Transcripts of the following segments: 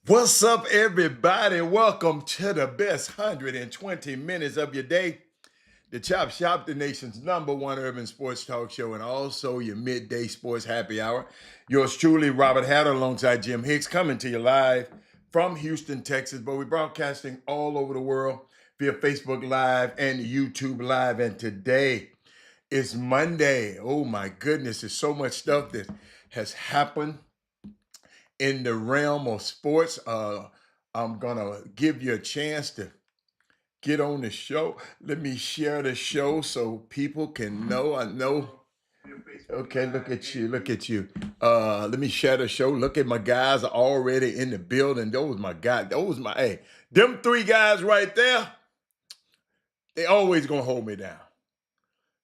What's up, everybody? Welcome to the best 120 minutes of your day. The Chop Shop, the nation's #1 urban sports talk show, and also your midday sports happy hour. Yours truly, Robert Hatter, alongside Jim Hicks, coming to you live from Houston, Texas. But we're broadcasting all over the world via Facebook Live and YouTube Live. And today is Monday. Oh my goodness, there's so much stuff that has happened in the realm of sports. I'm gonna give you a chance to get on the show. Let me share the show so people can know. I know. Okay, look at you. Look at you. Let me share the show. Look at my guys are already in the building. Those my guys. Those my hey. Them three guys right there. They always gonna hold me down.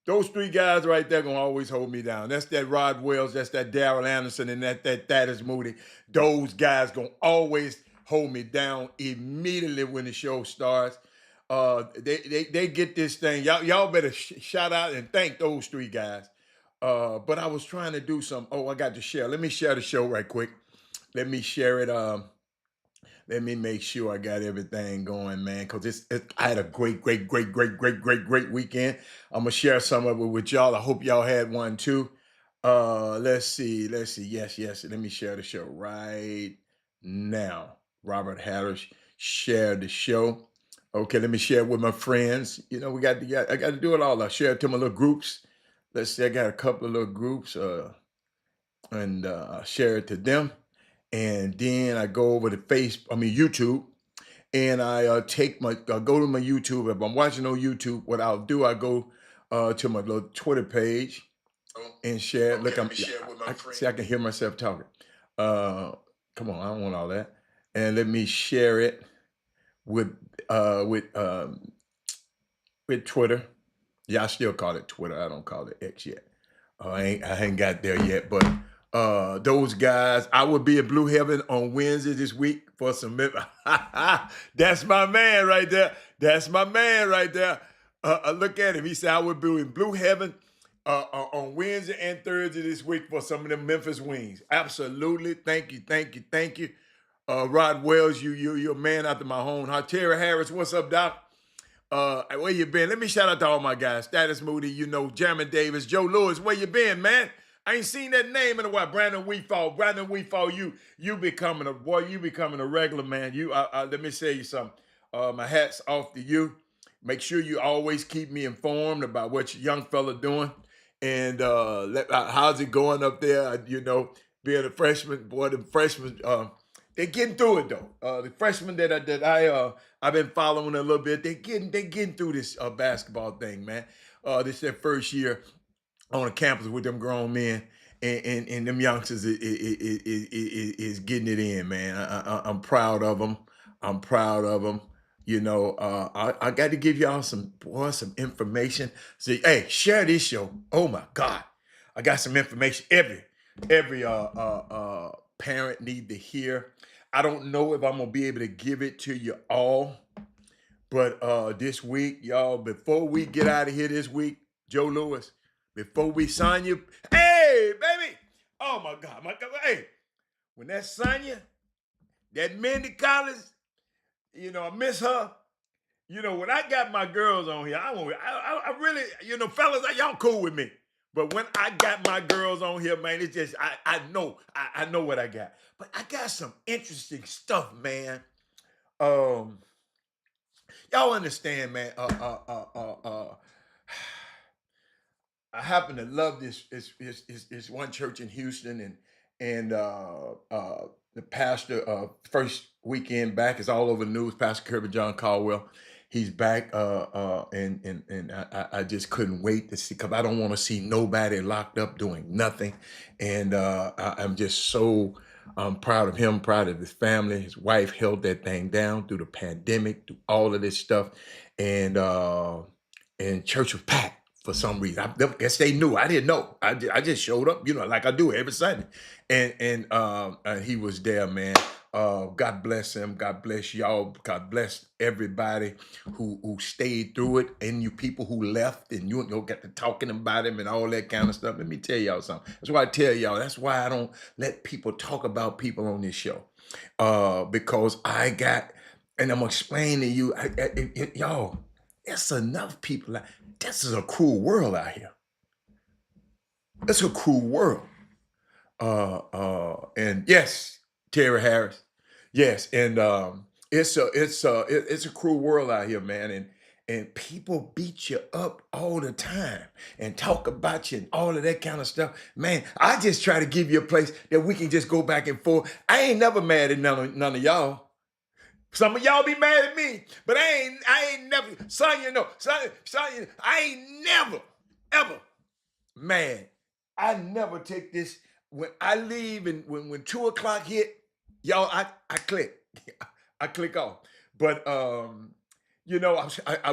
Those three guys right there gonna always hold me down. That's that Rod Wells, that's that Darrell Anderson, and that is Moody. Those guys gonna always hold me down immediately when the show starts. They get this thing. Y'all better shout out and thank those three guys. But I was trying to do some. Oh, I got to share. Let me share the show right quick. Let me share it. Let me make sure I got everything going, man, because I had a great weekend. I'm gonna share some of it with y'all. I hope y'all had one too. Let's see. Yes. Let me share the show right now. Robert Harris shared the show. Okay, let me share it with my friends. You know, I got to do it all. I share it to my little groups. Let's see, I got a couple of little groups, and share it to them. And then I go over to YouTube, and I go to my YouTube. If I'm watching on YouTube, what I'll do, I go to my little Twitter page and share. Okay, look, see, I can hear myself talking. Uh, Come on, I don't want all that. And let me share it with uh, with um, with Twitter. Yeah, I still call it Twitter. I don't call it X yet. I ain't got there yet, but those guys, I will be in Blue Heaven on Wednesday this week for some. That's my man right there. That's my man right there. Look at him. He said I will be in Blue Heaven on Wednesday and Thursday this week for some of them Memphis wings. Absolutely. Thank you. Rod Wells, you're a man after my own heart. Terry Harris, what's up, Doc? Where you been? Let me shout out to all my guys. Status Moody, Jeremy Davis, Joe Lewis, where you been, man? I ain't seen that name in a while. Brandon Weefall, you becoming a regular, man. Let me say you something. My hat's off to you. Make sure you always keep me informed about what your young fella doing. And how's it going up there? Being a freshman, boy, the freshmen, they're getting through it though. The freshmen I've been following a little bit. They getting through this basketball thing, man. This is their first year on a campus with them grown men, and them youngsters is getting it in, man. I'm proud of them. I'm proud of them. I got to give y'all some information. See, hey, share this show. Oh my God, I got some information. Every parent need to hear. I don't know if I'm gonna be able to give it to you all, but this week, y'all, before we get out of here this week, Joe Lewis, before we sign you, hey, baby, oh my God, hey, when that Sonya, that Mindy Collins, I miss her. When I got my girls on here, I really, fellas, y'all cool with me. But when I got my girls on here, man, it's just, I know what I got. But I got some interesting stuff, man. Y'all understand, man. I happen to love this one church in Houston, and the pastor first weekend back is all over the news. Pastor Kirby John Caldwell, he's back, and I just couldn't wait to see, because I don't want to see nobody locked up doing nothing, and I'm just so proud of him, proud of his family. His wife held that thing down through the pandemic, through all of this stuff, and church was packed. for some reason. I guess they knew. I didn't know. I just showed up, like I do every Sunday. And he was there, man. God bless him. God bless y'all. God bless everybody who stayed through it, and you people who left, and you got to talking about him and all that kind of stuff. Let me tell y'all something. That's why I tell y'all. That's why I don't let people talk about people on this show, because and I'm gonna explain to you, y'all. It's enough people. This is a cruel world out here. It's a cruel world. And yes, Terry Harris. Yes, and it's a cruel world out here, man. And people beat you up all the time and talk about you and all of that kind of stuff. Man, I just try to give you a place that we can just go back and forth. I ain't never mad at none of y'all. Some of y'all be mad at me, but I ain't never, Sonya, no, Sonya, I ain't never, ever mad. I never take this, when I leave and when 2 o'clock hit, y'all, I click. I click off. But, I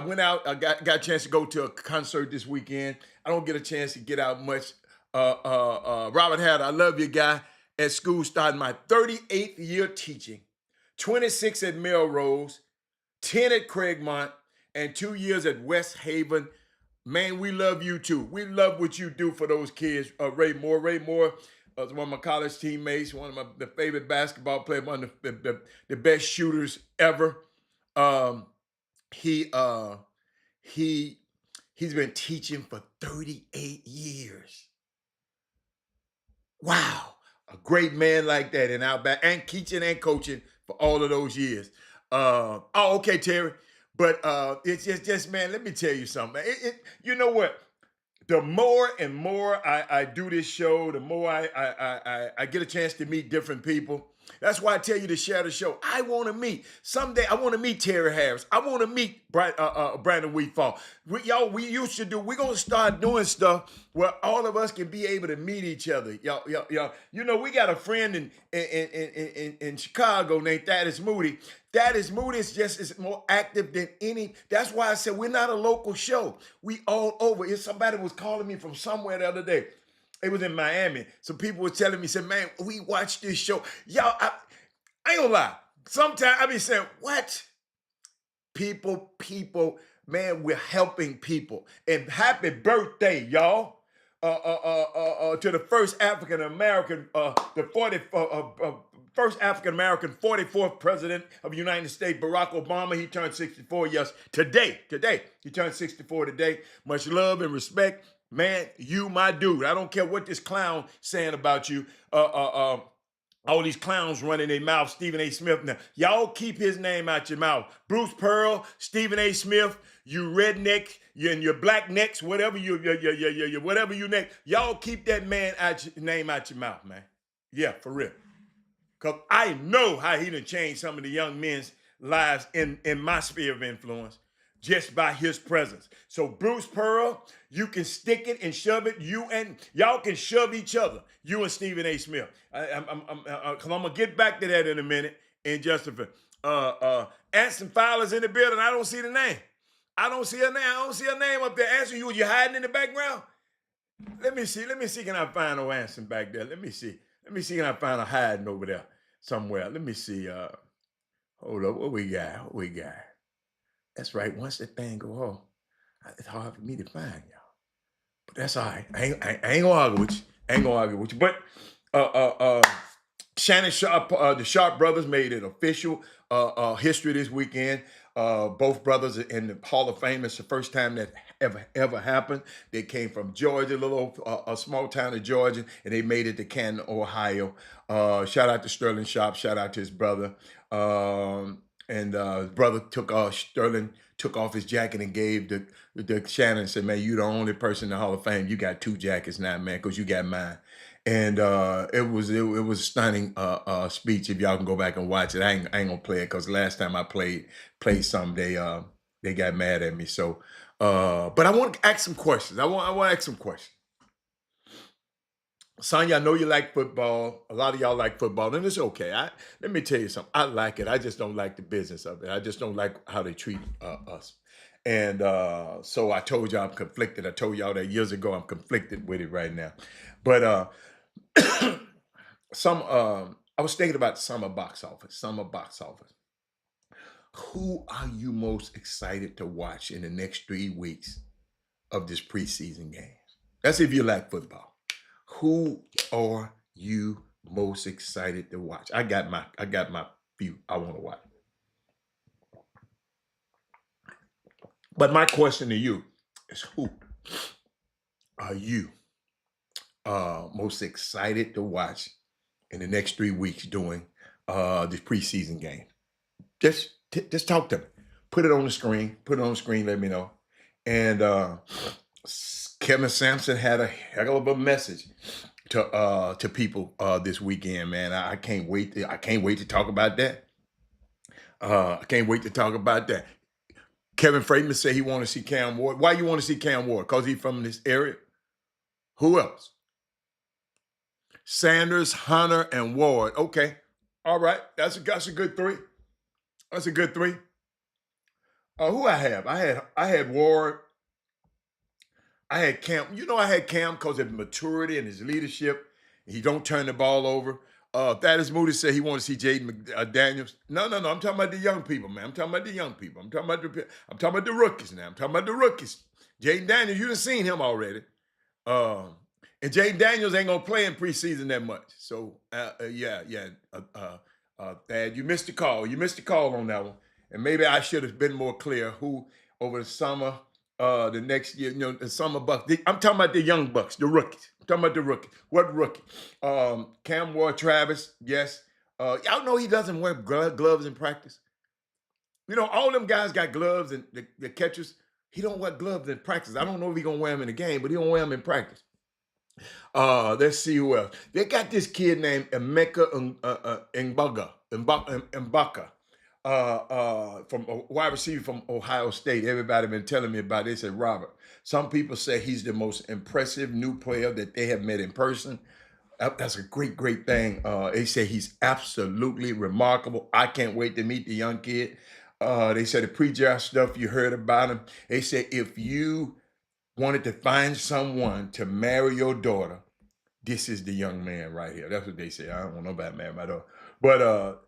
went out, I got a chance to go to a concert this weekend. I don't get a chance to get out much. Robert Hatter, I love you, guy, at school, starting my 38th year teaching. 26 at Melrose, 10 at Craigmont, and 2 years at West Haven. Man, we love you too. We love what you do for those kids. Ray Moore was one of my college teammates, one of the favorite basketball players, one of the best shooters ever. He's been teaching for 38 years. Wow. A great man like that in Outback, and teaching and coaching for all of those years. Okay, Terry. But it's just, man, let me tell you something. You know what? The more and more I do this show, the more I get a chance to meet different people. That's why I tell you to share the show. I want to meet. Someday I want to meet Terry Harris. I want to meet Brandon Wheatfall. We're going to start doing stuff where all of us can be able to meet each other. Y'all. We got a friend in Chicago named Thaddeus Moody. Thaddeus Moody is more active than any. That's why I said we're not a local show. We all over. If somebody was calling me from somewhere the other day. It was in Miami. Some people were telling me, said, man, we watched this show. Y'all, I ain't gonna lie. Sometimes I be saying, what? People, man, we're helping people. And happy birthday, y'all. To the first African-American, first African-American 44th president of the United States, Barack Obama. He turned 64 today. He turned 64 today. Much love and respect. Man, you my dude. I don't care what this clown saying about you. All these clowns running their mouth. Stephen A. Smith. Now, y'all keep his name out your mouth. Bruce Pearl, Stephen A. Smith, you redneck, you and your black necks, whatever whatever you neck. Y'all keep that man name out your mouth, man. Yeah, for real. Because I know how he done changed some of the young men's lives in my sphere of influence just by his presence. So Bruce Pearl, you can stick it and shove it. Y'all can shove each other. You and Stephen A. Smith. I'm gonna get back to that in a minute. In just a bit. Anson Fowler's in the building. I don't see the name. I don't see a name. I don't see a name up there. Anson, you hiding in the background? Let me see. Can I find old Anson back there? Let me see. Can I find a hiding over there somewhere? Let me see. Hold up. What we got? That's right. Once that thing go off, it's hard for me to find y'all. But that's all right. I ain't gonna argue with you. But Shannon Sharp, the Sharp brothers made it official history this weekend. Both brothers are in the Hall of Fame. It's the first time that ever happened. They came from Georgia, a small town of Georgia, and they made it to Canton, Ohio. Shout out to Sterling Sharp. Shout out to his brother. And his brother Sterling took off his jacket and gave the Shannon and said, man, you the only person in the Hall of Fame. You got 2 jackets now, man, because you got mine. And it was a stunning speech. If y'all can go back and watch it, I ain't gonna play it because last time I played some, they got mad at me. So, but I want to ask some questions. I want to ask some questions. Sonya, I know you like football. A lot of y'all like football, and it's okay. Let me tell you something. I like it. I just don't like the business of it. I just don't like how they treat us. And so I told y'all I'm conflicted. I told y'all that years ago. I'm conflicted with it right now. But I was thinking about summer box office. Summer box office. Who are you most excited to watch in the next 3 weeks of this preseason game? That's if you like football. Who are you most excited to watch? I got my few I want to watch. But my question to you is, who are you most excited to watch in the next 3 weeks during this preseason game? Just talk to me. Put it on the screen. Put it on the screen. Let me know. And Kevin Sampson had a heck of a message to people this weekend, man. I can't wait. I can't wait to talk about that. I can't wait to talk about that. Kevin Freeman said he want to see Cam Ward. Why you want to see Cam Ward? Because he's from this area? Who else? Sanders, Hunter, and Ward. Okay. All right. That's a good three. That's a good three. Who I have? I had Ward. I had Cam. You know I had Cam because of maturity and his leadership. He don't turn the ball over. Thaddeus Moody said he wanted to see Jaden Daniels. No. I'm talking about the young people, man. I'm talking about the young people. I'm talking about the rookies now. I'm talking about the rookies. Jaden Daniels, you done seen him already. And Jaden Daniels ain't gonna play in preseason that much. So Thad, you missed the call. You missed the call on that one. And maybe I should have been more clear who over the summer, the next year, the summer Bucks. I'm talking about the young Bucks, the rookies. I'm talking about the rookie. What rookie? Cam Ward, Travis, yes. Y'all know he doesn't wear gloves in practice. All them guys got gloves and the catchers. He don't wear gloves in practice. I don't know if he's gonna wear them in the game, but he don't wear them in practice. Let's see who else. They got this kid named Emeka Mbaka, from a wide receiver from Ohio State. Everybody been telling me about it. They said, Robert, some people say he's the most impressive new player that they have met in person. That's a great thing. They say he's absolutely remarkable. I can't wait to meet the young kid. They said the pre-draft stuff you heard about him. They said if you wanted to find someone to marry your daughter, this is the young man right here. That's what they say. I don't want nobody to marry my daughter. But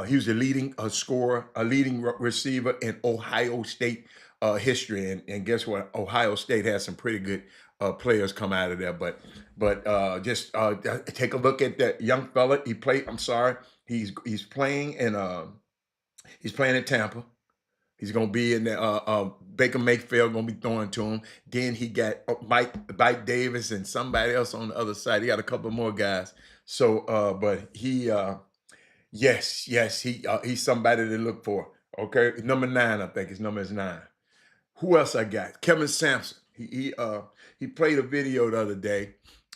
he was a leading scorer, a leading receiver in Ohio State history. And guess what? Ohio State has some pretty good players come out of there. But just take a look at that young fella. He played. I'm sorry. He's playing in Tampa. He's gonna be in the Baker Mayfield gonna be throwing to him. Then he got Mike Davis and somebody else on the other side. He got a couple more guys. So, but he, yes, he's somebody to look for. Okay, number 9, I think his number is 9. Who else I got? Kevin Sampson. He played a video the other day.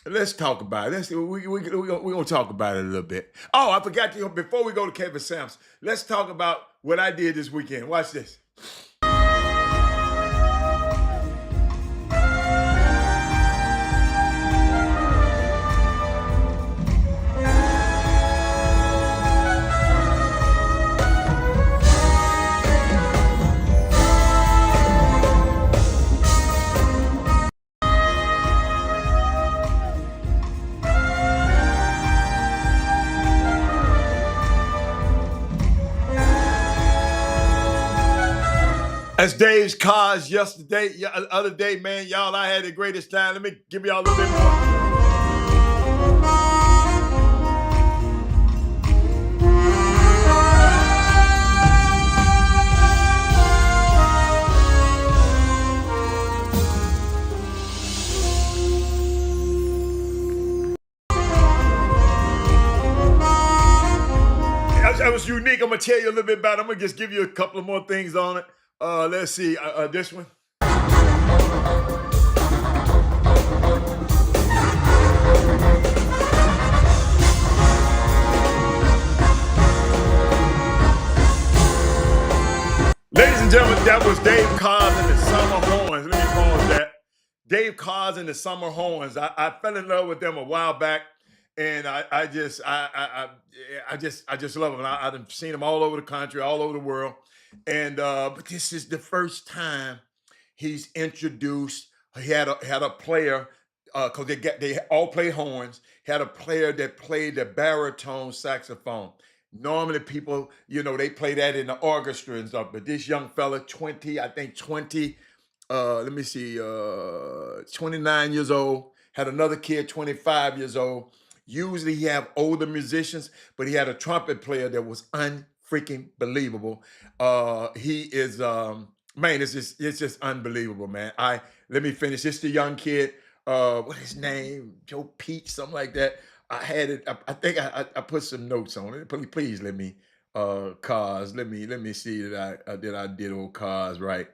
Let's talk about it. We're going to talk about it a little bit. Oh, I forgot to, before we go to Kevin Sampson, let's talk about what I did this weekend. Watch this. That's Dave's cars yesterday, the other day, man. Y'all, I had the greatest time. Let me give y'all a little bit more. That was unique. I'm going to tell you a little bit about it. I'm going to just give you a couple of more things on it. Let's see, this one. Ladies and gentlemen, that was Dave Cars and the Summer Horns. Let me pause that. Dave Cars and the Summer Horns. I fell in love with them a while back. and I just love him. I've seen him all over the country, all over the world, and but this is the first time he's introduced. He had a player because they all play horns. He had a player that played the baritone saxophone. Normally, people, they play that in the orchestra and stuff. But this young fella, 20, I think 20, let me see, 29 years old, had another kid, 25 years old. Usually he have older musicians, but he had a trumpet player that was unfreaking believable. He is man, it's just unbelievable, man. Let me finish. It's the young kid. What his name? Joe Peach, something like that. I had it. I think I put some notes on it. Please let me cars. Let me see that I did old cars right.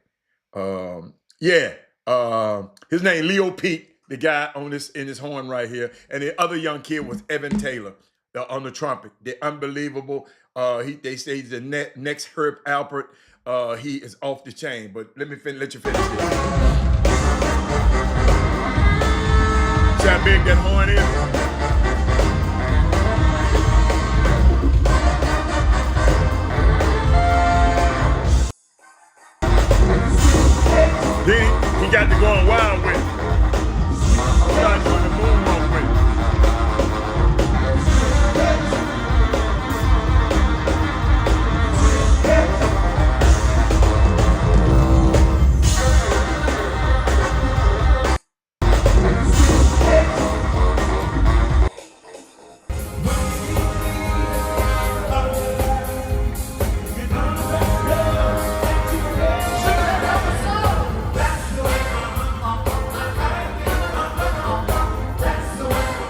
Yeah. His name Leo Pete, the guy on this in this horn right here, and the other young kid was Evan Taylor on the trumpet. They're unbelievable. They say he's the next Herb Alpert. He is off the chain. But let you finish this. See how big that horn is? Then he got to going wild with it. He started doing the moonwalk with it.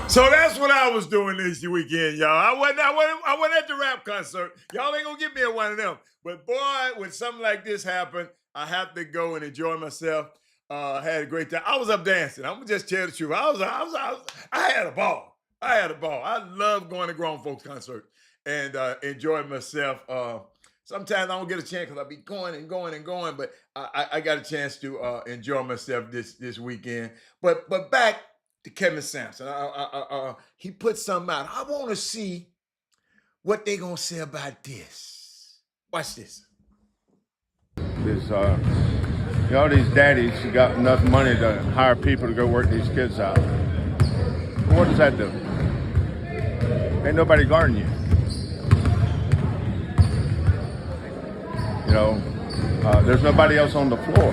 So that's what I was doing this weekend, y'all. I wasn't at the rap concert. Y'all ain't gonna get me at one of them. But boy, when something like this happened, I have to go and enjoy myself. Had a great time. I was up dancing. I'm gonna just tell the truth. I had a ball. I love going to grown folks concert and enjoying myself. Sometimes I don't get a chance because I be going and going and going, but I got a chance to enjoy myself this weekend. But back to Kevin Sampson. He put something out. I want to see what they gonna say about this. Watch this. All these daddies who got enough money to hire people to go work these kids out. What does that do? Ain't nobody guarding you. There's nobody else on the floor.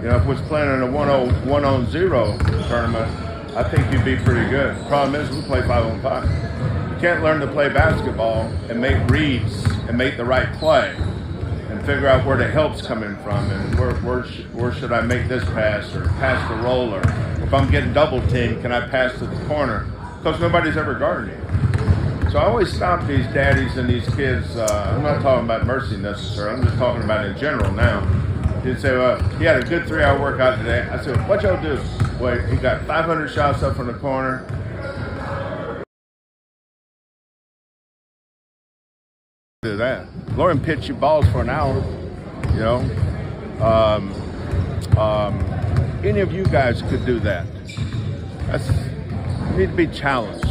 If we was playing in a 1-on-0 tournament, I think you'd be pretty good. Problem is, we play 5-on-5. You can't learn to play basketball and make reads and make the right play and figure out where the help's coming from and where should I make this pass or pass the roll, or if I'm getting double teamed, can I pass to the corner? Because nobody's ever guarding you. So I always stop these daddies and these kids. I'm not talking about Mercy necessarily. I'm just talking about in general now. He'd say, well, he had a good 3-hour workout today. I said, what y'all do? Well, he got 500 shots up from the corner. Do that. Lauren pitch you balls for an hour, Any of you guys could do that. You need to be challenged.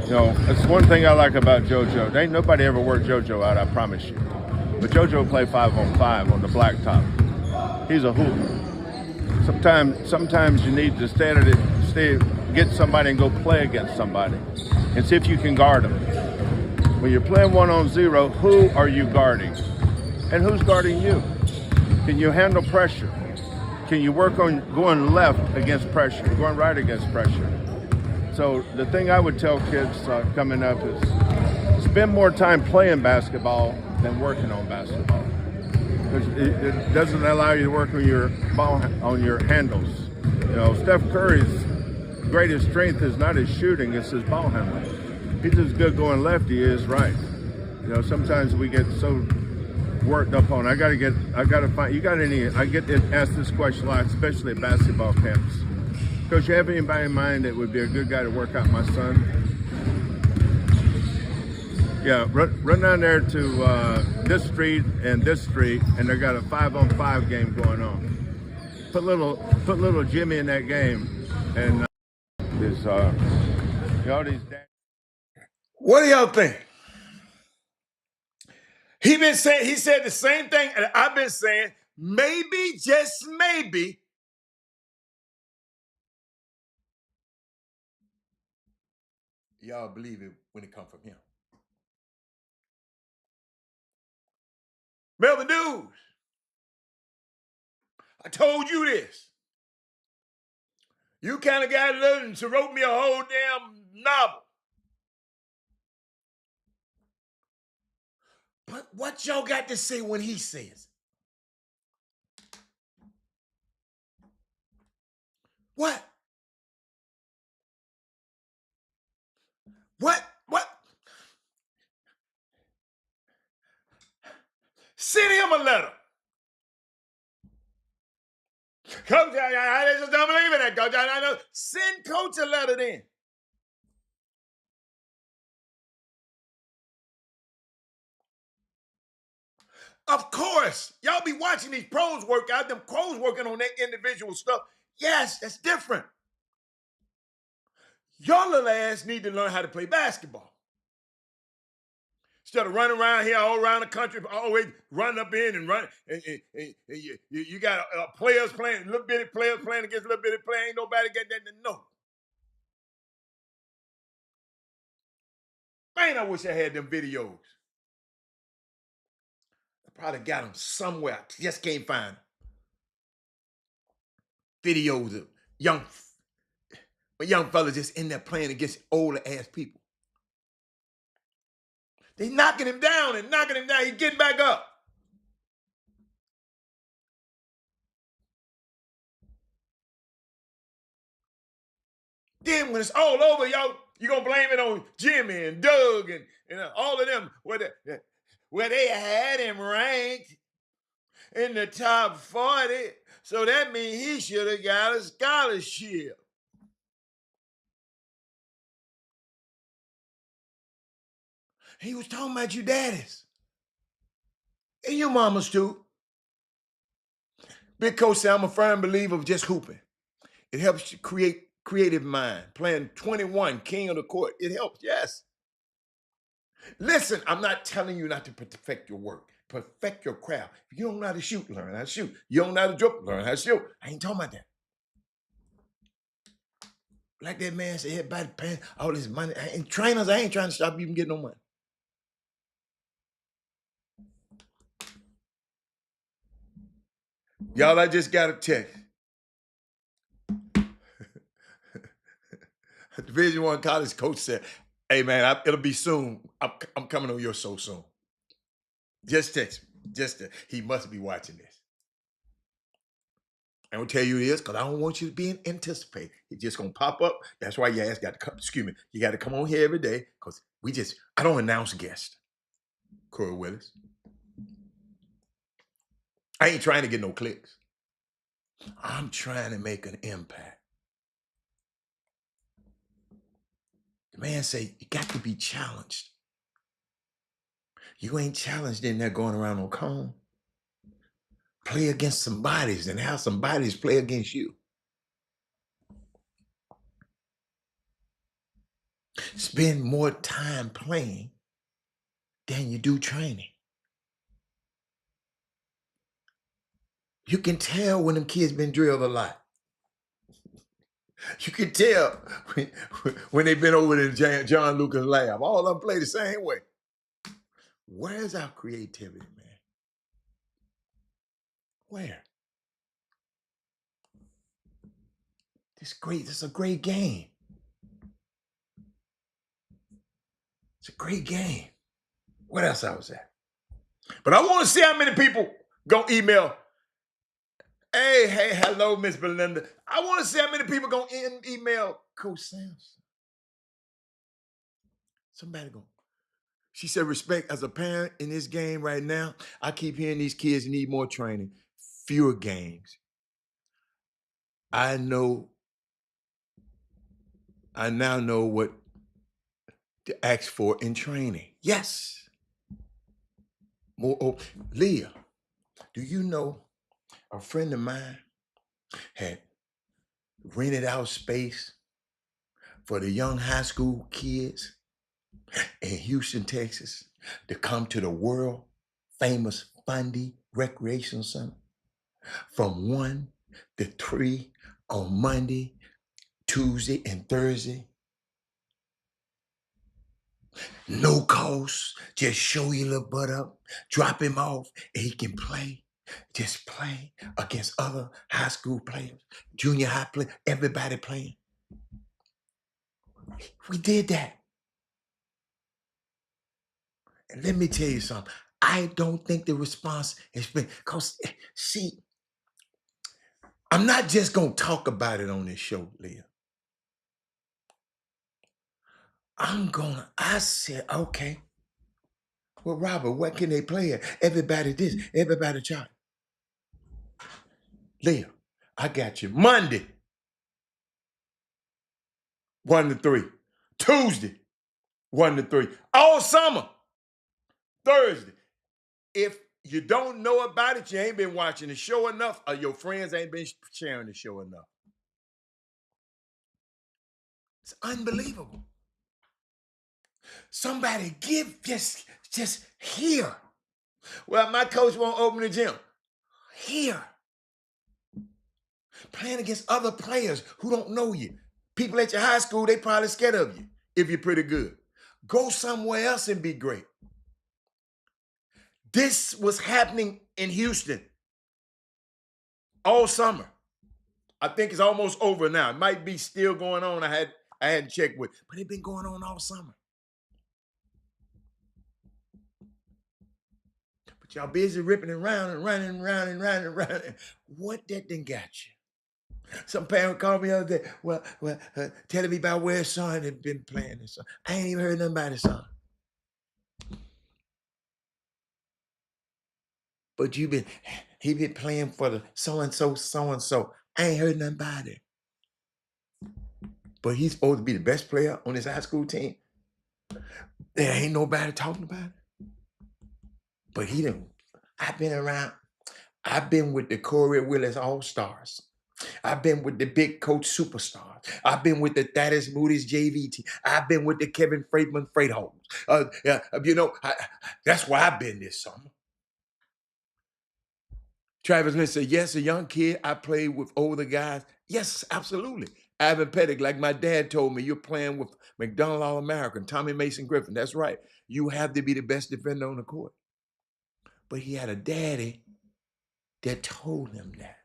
That's one thing I like about JoJo. There ain't nobody ever worked JoJo out, I promise you. But JoJo play 5-on-5 on the blacktop. He's a hooper. Sometimes you need to get somebody and go play against somebody and see if you can guard them. When you're playing 1-on-0, who are you guarding? And who's guarding you? Can you handle pressure? Can you work on going left against pressure, going right against pressure? So the thing I would tell kids coming up is spend more time playing basketball than working on basketball. It doesn't allow you to work on your ball, on your handles. Steph Curry's greatest strength is not his shooting, it's his ball handling. He's as good going left he is right. Sometimes we get so worked up on. I get asked this question a lot, especially at basketball camps. Coach, you have anybody in mind that would be a good guy to work out my son? Yeah, run down there to this street, and they got a 5-on-5 game going on. Put little Jimmy in that game, and All these dads. What do y'all think? He said the same thing that I've been saying. Maybe, just maybe, y'all believe it when it comes from him. Melvin News, I told you this. You kind of got to wrote me a whole damn novel. But what y'all got to say when he says? What? What? What? Send him a letter. Coach, I just don't believe in that, Coach. I know. Send Coach a letter then. Of course, y'all be watching these pros work out, them pros working on their individual stuff. Yes, that's different. Y'all little ass need to learn how to play basketball. Instead of running around here all around the country, always running up in and running. You got players playing, little bitty players playing against little bitty players. Ain't nobody got that to know. Man, I wish I had them videos. I probably got them somewhere. I just can't find them. Videos of young fellas just in there playing against older ass people. They knocking him down and knocking him down. He's getting back up. Then when it's all over, y'all, you gonna blame it on Jimmy and Doug and all of them where they had him ranked in the top 40. So that means he should have got a scholarship. He was talking about you daddies. And your mamas too. Big Coach said, I'm a firm believer of just hooping. It helps you create creative mind. Playing 21, king of the court. It helps, yes. Listen, I'm not telling you not to perfect your work. Perfect your craft. If you don't know how to shoot, learn how to shoot. You don't know how to dribble, learn how to shoot. I ain't talking about that. Like that man said, everybody paying all this money. And trainers, I ain't trying to stop you from getting no money. Y'all, I just got a text. Division I college coach said, hey man, it'll be soon. I'm coming on your show soon. Just text me. He must be watching this. I don't tell you it is because I don't want you to be anticipated. It's just gonna pop up. That's why your ass got to come. Excuse me. You got to come on here every day because I don't announce guests. Corey Willis. I ain't trying to get no clicks. I'm trying to make an impact. The man say you got to be challenged. You ain't challenged in there going around on cone. Play against some bodies and have some bodies play against you. Spend more time playing than you do training. You can tell when them kids been drilled a lot. You can tell when they've been over to John Lucas' lab. All of them play the same way. Where's our creativity, man? Where? This is a great game. It's a great game. What else I was at? But I want to see how many people gonna email. Hey, hello, Miss Belinda. I want to see how many people gonna email Coach Sampson. Somebody gonna. She said, respect as a parent in this game right now. I keep hearing these kids need more training, fewer games. I now know what to ask for in training. Yes. More. Oh, Leah, do you know a friend of mine had rented out space for the young high school kids in Houston, Texas, to come to the world famous Fundy Recreation Center from 1 to 3 on Monday, Tuesday, and Thursday. No cost. Just show your little butt up, drop him off, and he can play. Just play against other high school players, junior high players, everybody playing. We did that. And let me tell you something. I don't think the response has been, because, see, I'm not just going to talk about it on this show, Leah. I said, okay. Well, Robert, what can they play at? Everybody this, everybody try. Leah, I got you. Monday, 1 to 3. Tuesday, 1 to 3. All summer, Thursday. If you don't know about it, you ain't been watching the show enough, or your friends ain't been sharing the show enough. It's unbelievable. Somebody just here. Well, my coach won't open the gym. Here. Playing against other players who don't know you. People at your high school, they probably scared of you if you're pretty good. Go somewhere else and be great. This was happening in Houston all summer. I think it's almost over now. It might be still going on. I hadn't checked with, but it's been going on all summer. But y'all busy ripping around and running around and running around. What that done got you? Some parent called me the other day. Well, telling me about where his son had been playing this song. I ain't even heard nothing about his son. But he been playing for the so-and-so, so-and-so. I ain't heard nothing about it. But he's supposed to be the best player on his high school team. There ain't nobody talking about it. But I've been around. I've been with the Corey Willis All-Stars. I've been with the Big Coach Superstars. I've been with the Thaddeus Moody's JVT. I've been with the Kevin Freidman Freightholes. That's where I've been this summer. Travis Lynn said, yes, a young kid. I played with older guys. Yes, absolutely. Ivan Pettick, like my dad told me, you're playing with McDonald All-American, Tommy Mason Griffin. That's right. You have to be the best defender on the court. But he had a daddy that told him that.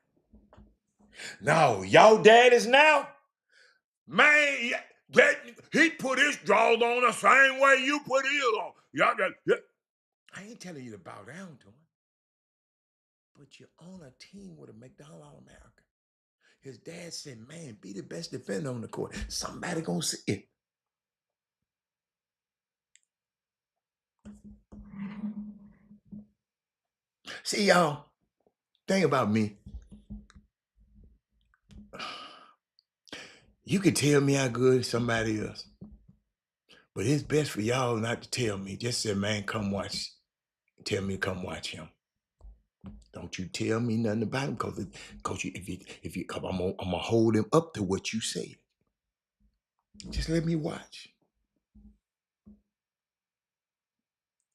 No, y'all daddies now, man, he put his drawers on the same way you put his on. I ain't telling you to bow down to him. But you're on a team with a McDonald All-American. His dad said, man, be the best defender on the court. Somebody gonna see it. See, y'all, thing about me, you can tell me how good somebody is, but it's best for y'all not to tell me. Just say, man, come watch. Tell me to come watch him. Don't you tell me nothing about him, because I'm gonna hold him up to what you said. Just let me watch.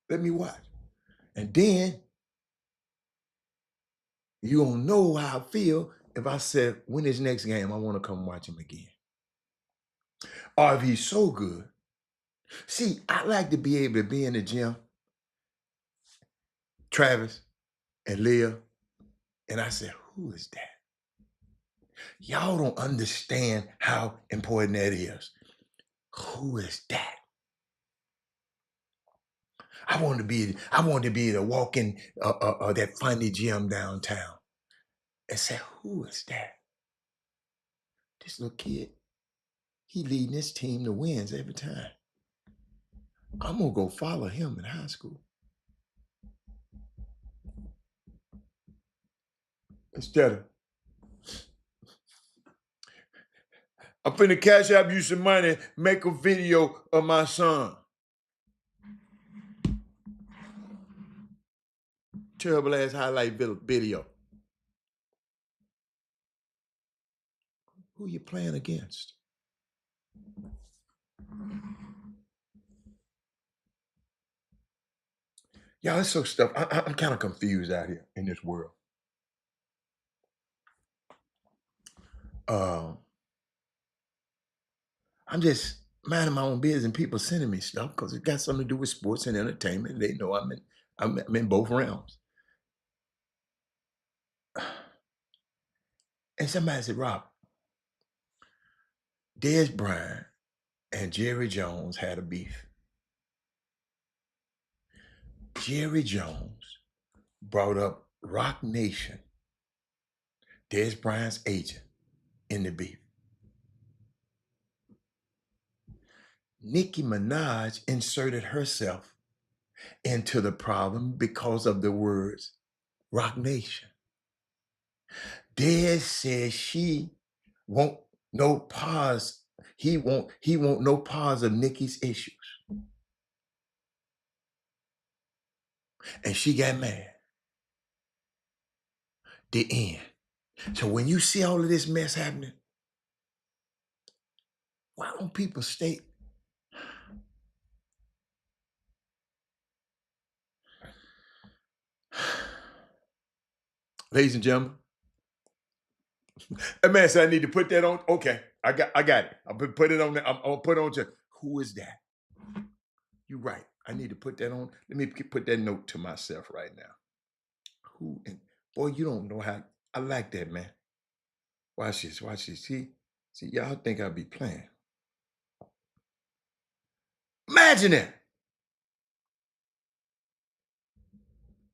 Let me watch. And then you gonna know how I feel if I said, when his next game, I want to come watch him again. Or if he's so good. See, I like to be able to be in the gym, Travis and Leah, and I said, who is that? Y'all don't understand how important that is. Who is that? I wanted to be able to walk in that funny gym downtown and say, who is that? This little kid, he leading his team to wins every time. I'm gonna go follow him in high school. Instead of, I'm finna cash out you some money, make a video of my son. Terrible ass highlight video. Who you playing against? Y'all, it's so stuff. I'm kind of confused out here in this world. Um, I'm just minding my own business, and people sending me stuff because it got something to do with sports and entertainment. They know I'm in both realms. And somebody said, Rob, Des Bryant and Jerry Jones had a beef. Jerry Jones brought up Rock Nation, Des Bryant's agent, in the beef. Nicki Minaj inserted herself into the problem because of the words Rock Nation. Des says she won't no pause. He won't no pause of Nicki's issues. And she got mad. The end. So when you see all of this mess happening, why don't people stay? Ladies and gentlemen, that man said I need to put that on. Okay, I got it. I'll put it on. I'll put it on to who is that? You're right. I need to put that on. Let me put that note to myself right now. Who and boy, you don't know how I like that, man. Watch this, watch this. See, y'all think I'll be playing. Imagine that.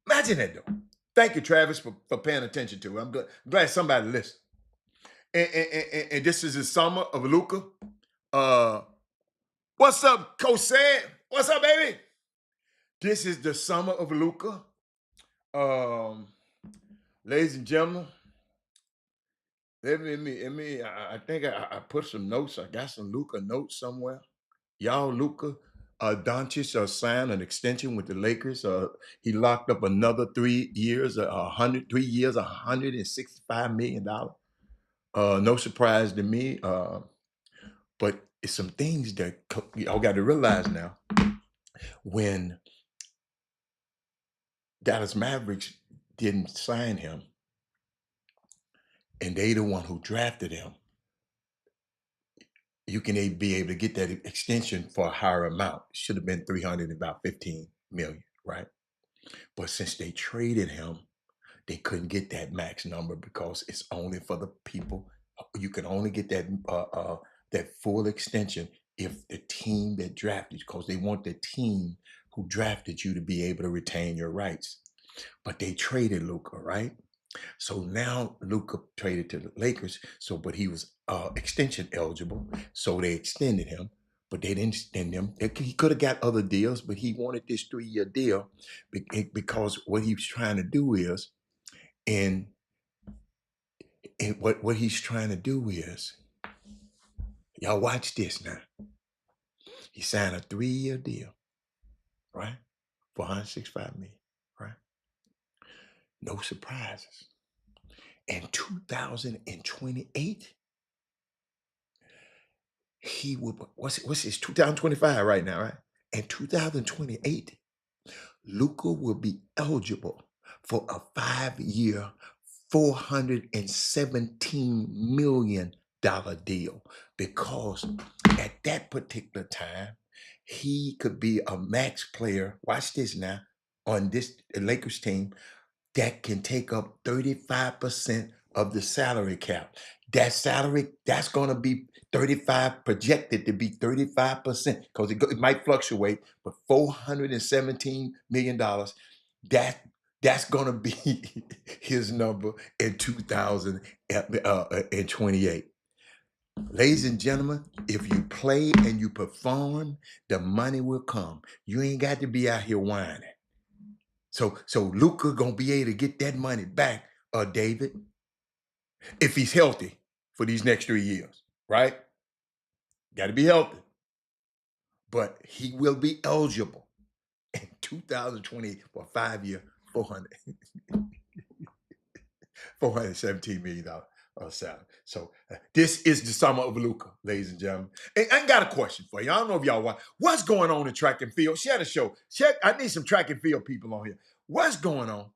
Imagine that though. Thank you, Travis, for paying attention to it. I'm glad somebody listened. And this is the summer of Luca. What's up, Coach Said? What's up, baby? This is the summer of Luca. Ladies and gentlemen, I think I put some notes. I got some Luca notes somewhere. Y'all, Luca Doncic signed an extension with the Lakers. He locked up another 3 years, 3 years, $165 million. No surprise to me. But it's some things that y'all got to realize now. When Dallas Mavericks didn't sign him, and they the one who drafted him, you can be able to get that extension for a higher amount. Should have been 315 million, right? But since they traded him, they couldn't get that max number because it's only for the people. You can only get that full extension if the team that drafted you, because they want the team who drafted you to be able to retain your rights. But they traded Luka, right? So now Luka traded to the Lakers. But he was extension eligible, so they extended him. But they didn't extend him. He could have got other deals, but he wanted this 3-year deal because what he was trying to do is, and what he's trying to do is, y'all watch this now. He signed a 3-year deal, right, for 165 million, right? No surprises. In 2028. He would what's his 2025 right now, right? In 2028, Luca will be eligible for a 5-year, $417 million deal because at that particular time, he could be a max player. Watch this now on this Lakers team that can take up 35% of the salary cap. That salary, that's going to be 35, projected to be 35%, because it might fluctuate, but $417 million, that's going to be his number in 2028. Ladies and gentlemen, if you play and you perform, the money will come. You ain't got to be out here whining. So Luka gonna be able to get that money back, David, if he's healthy for these next 3 years, right? Got to be healthy, but he will be eligible in 2020 for a 5-year, $417 million. Saturday. So this is the summer of Luca, ladies and gentlemen. And I got a question for you. I don't know if y'all watch. What's going on in track and field? Share the show. I need some track and field people on here. What's going on?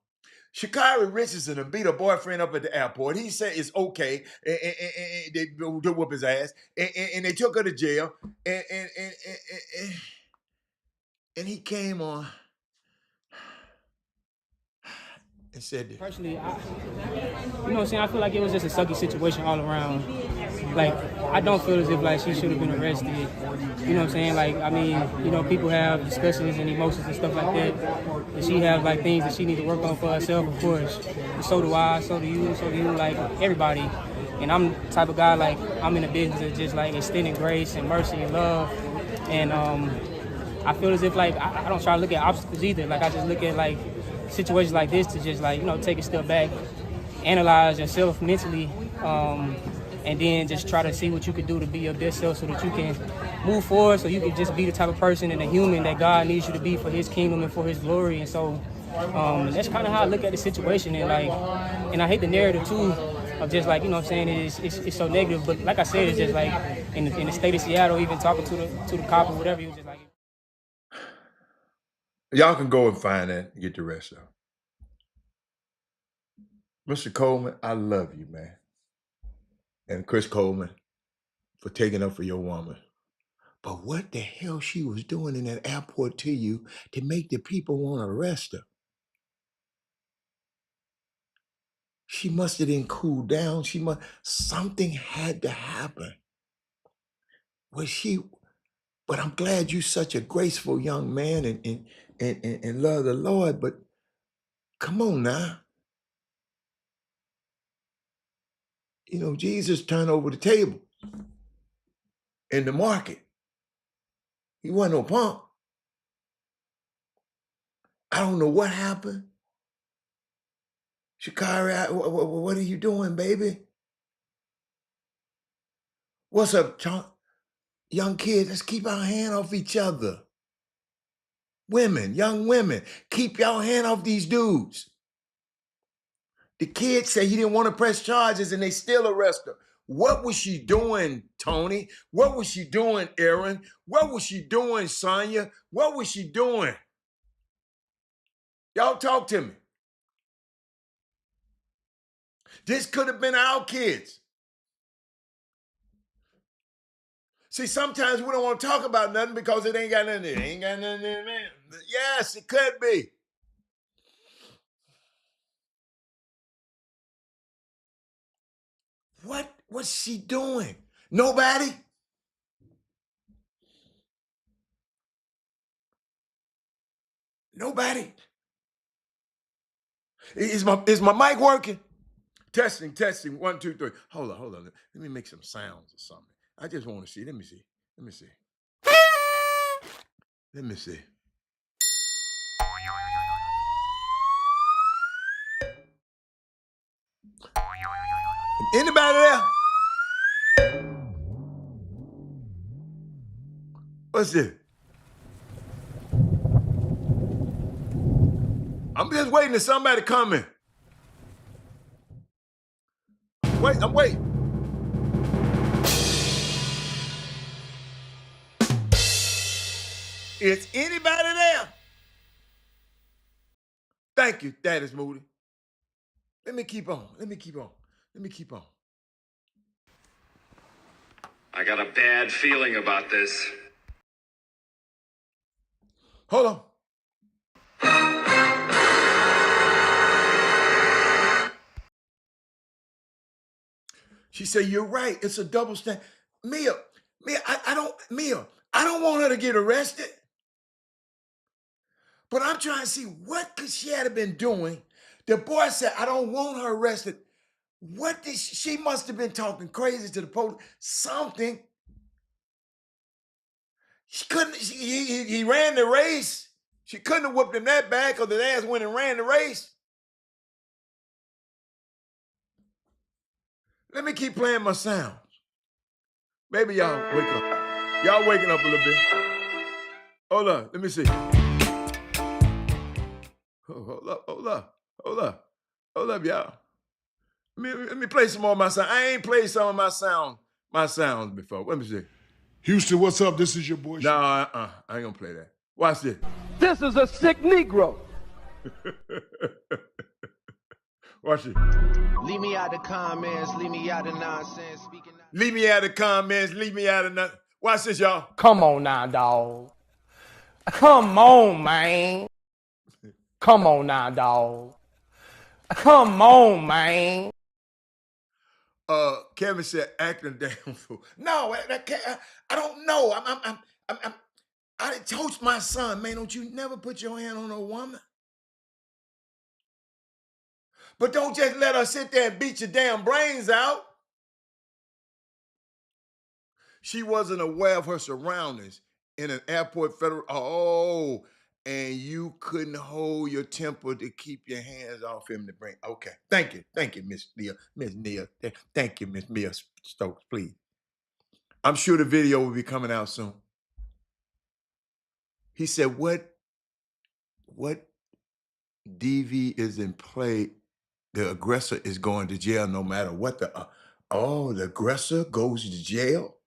Sha'Carri Richardson beat her boyfriend up at the airport. He said it's okay, and they whoop his ass, and they took her to jail, and he came on and said this. Personally, you know what I'm saying? I feel like it was just a sucky situation all around. Like, I don't feel as if, like, she should have been arrested. You know what I'm saying? Like, I mean, you know, people have discussions and emotions and stuff like that. And she have, like, things that she needs to work on for herself, of course. And so do I, so do you, like, everybody. And I'm the type of guy, like, I'm in the business of just, like, extending grace and mercy and love. And I feel as if, like, I don't try to look at obstacles either. Like, I just look at, like, situations like this to just, like, you know, take a step back, analyze yourself mentally, and then just try to see what you could do to be your best self so that you can move forward, so you can just be the type of person and a human that God needs you to be for his kingdom and for his glory. And so that's kind of how I look at the situation. And, like, and I hate the narrative too of just, like, you know what I'm saying, it's so negative. But like I said, it's just like in the state of Seattle, even talking to the cop or whatever, he was just like, y'all can go and find that and get the rest of it. Mr. Coleman, I love you, man. And Chris Coleman for taking up for your woman. But what the hell she was doing in that airport to you to make the people want to arrest her? She must have didn't cool down. Something had to happen. But I'm glad you're such a graceful young man and love the Lord, but come on now. You know, Jesus turned over the table in the market. He wasn't no punk. I don't know what happened. Sha'Carri, what are you doing, baby? What's up, young kids? Let's keep our hand off each other. Women, young women, keep your hand off these dudes. The kid said he didn't want to press charges and they still arrest her. What was she doing, Tony? What was she doing, Aaron? What was she doing, Sonia? What was she doing? Y'all talk to me. This could have been our kids. See, sometimes we don't want to talk about nothing because it ain't got nothing. It ain't got nothing in it. Yes, it could be. What was she doing? Nobody? Nobody? Is my mic working? Testing, 1, 2, 3. Hold on. Let me make some sounds or something. I just want to see. Let me see. Anybody there? What's this? I'm just waiting for somebody to come in. I'm waiting. Is anybody there? Thank you, Thaddeus Moody. Let me keep on. I got a bad feeling about this. Hold on. She said, "You're right. It's a double standard." Mia, I don't want her to get arrested. But I'm trying to see what could she have been doing. The boy said, "I don't want her arrested." What did she must have been talking crazy to the police. Something. She couldn't, he ran the race. She couldn't have whooped him that bad because the ass went and ran the race. Let me keep playing my sounds. Maybe y'all wake up. Y'all waking up a little bit. Hold up, let me see. Hold up, y'all. Let me play some more of my sound. I ain't played some of my sounds before. Let me see. Houston, what's up? This is your boy. No, I ain't gonna play that. Watch this. This is a sick Negro. Watch it. Leave me out the comments, leave me out the nonsense. Leave me out of the comments. Leave me out of nothing. Watch this, y'all. Come on now, dog. Come on, man. Come on now, dog. Come on, man. Kevin said, acting damn fool. No, I don't know. I told my son, man, don't you never put your hand on a woman. But don't just let her sit there and beat your damn brains out. She wasn't aware of her surroundings in an airport federal. Oh, and you couldn't hold your temper to keep your hands off him to bring. Okay. Thank you, Miss Nia. Miss Nia. Thank you, Miss Mia Stokes, please. I'm sure the video will be coming out soon. He said, what DV is in play, the aggressor is going to jail no matter what the aggressor goes to jail?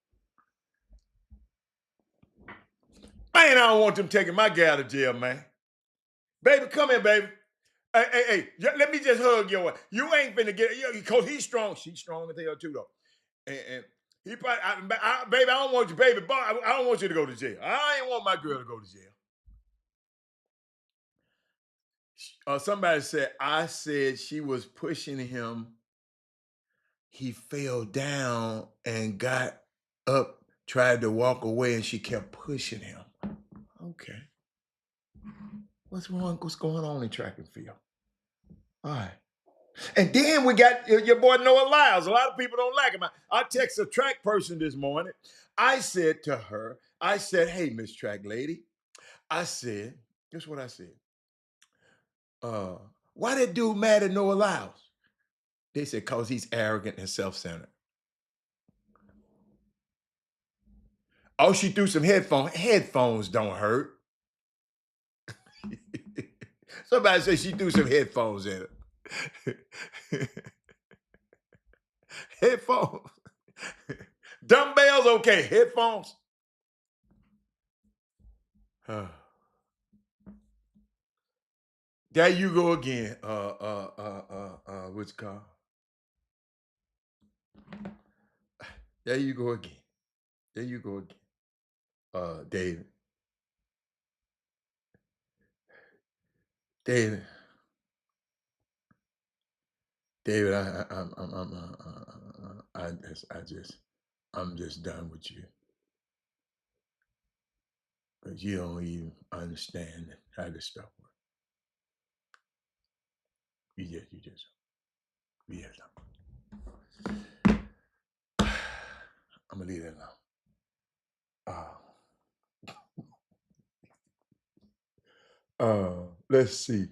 Man, I don't want them taking my gal to jail, man. Baby, come here, baby. Hey, let me just hug your wife. You ain't finna get it, because he's strong. She's strong as hell too, though. And he probably, baby, I don't want you, baby, boy, I don't want you to go to jail. I ain't want my girl to go to jail. Somebody said, I said she was pushing him. He fell down and got up, tried to walk away, and she kept pushing him. Okay. What's wrong? What's going on in track and field? All right. And then we got your boy Noah Lyles. A lot of people don't like him. I text a track person this morning. I said to her, hey, Miss Track Lady, I said, guess what I said? Why that dude mad at Noah Lyles? They said, because he's arrogant and self-centered. Oh, she threw some headphones. Headphones don't hurt. Somebody said she threw some headphones in it. Headphones. Dumbbells, okay. Headphones. There you go again. What's it called? There you go again. There you go again. David. David, I'm just done with you. Because you don't even understand how this stuff works. You just I'm gonna leave it alone. Let's see.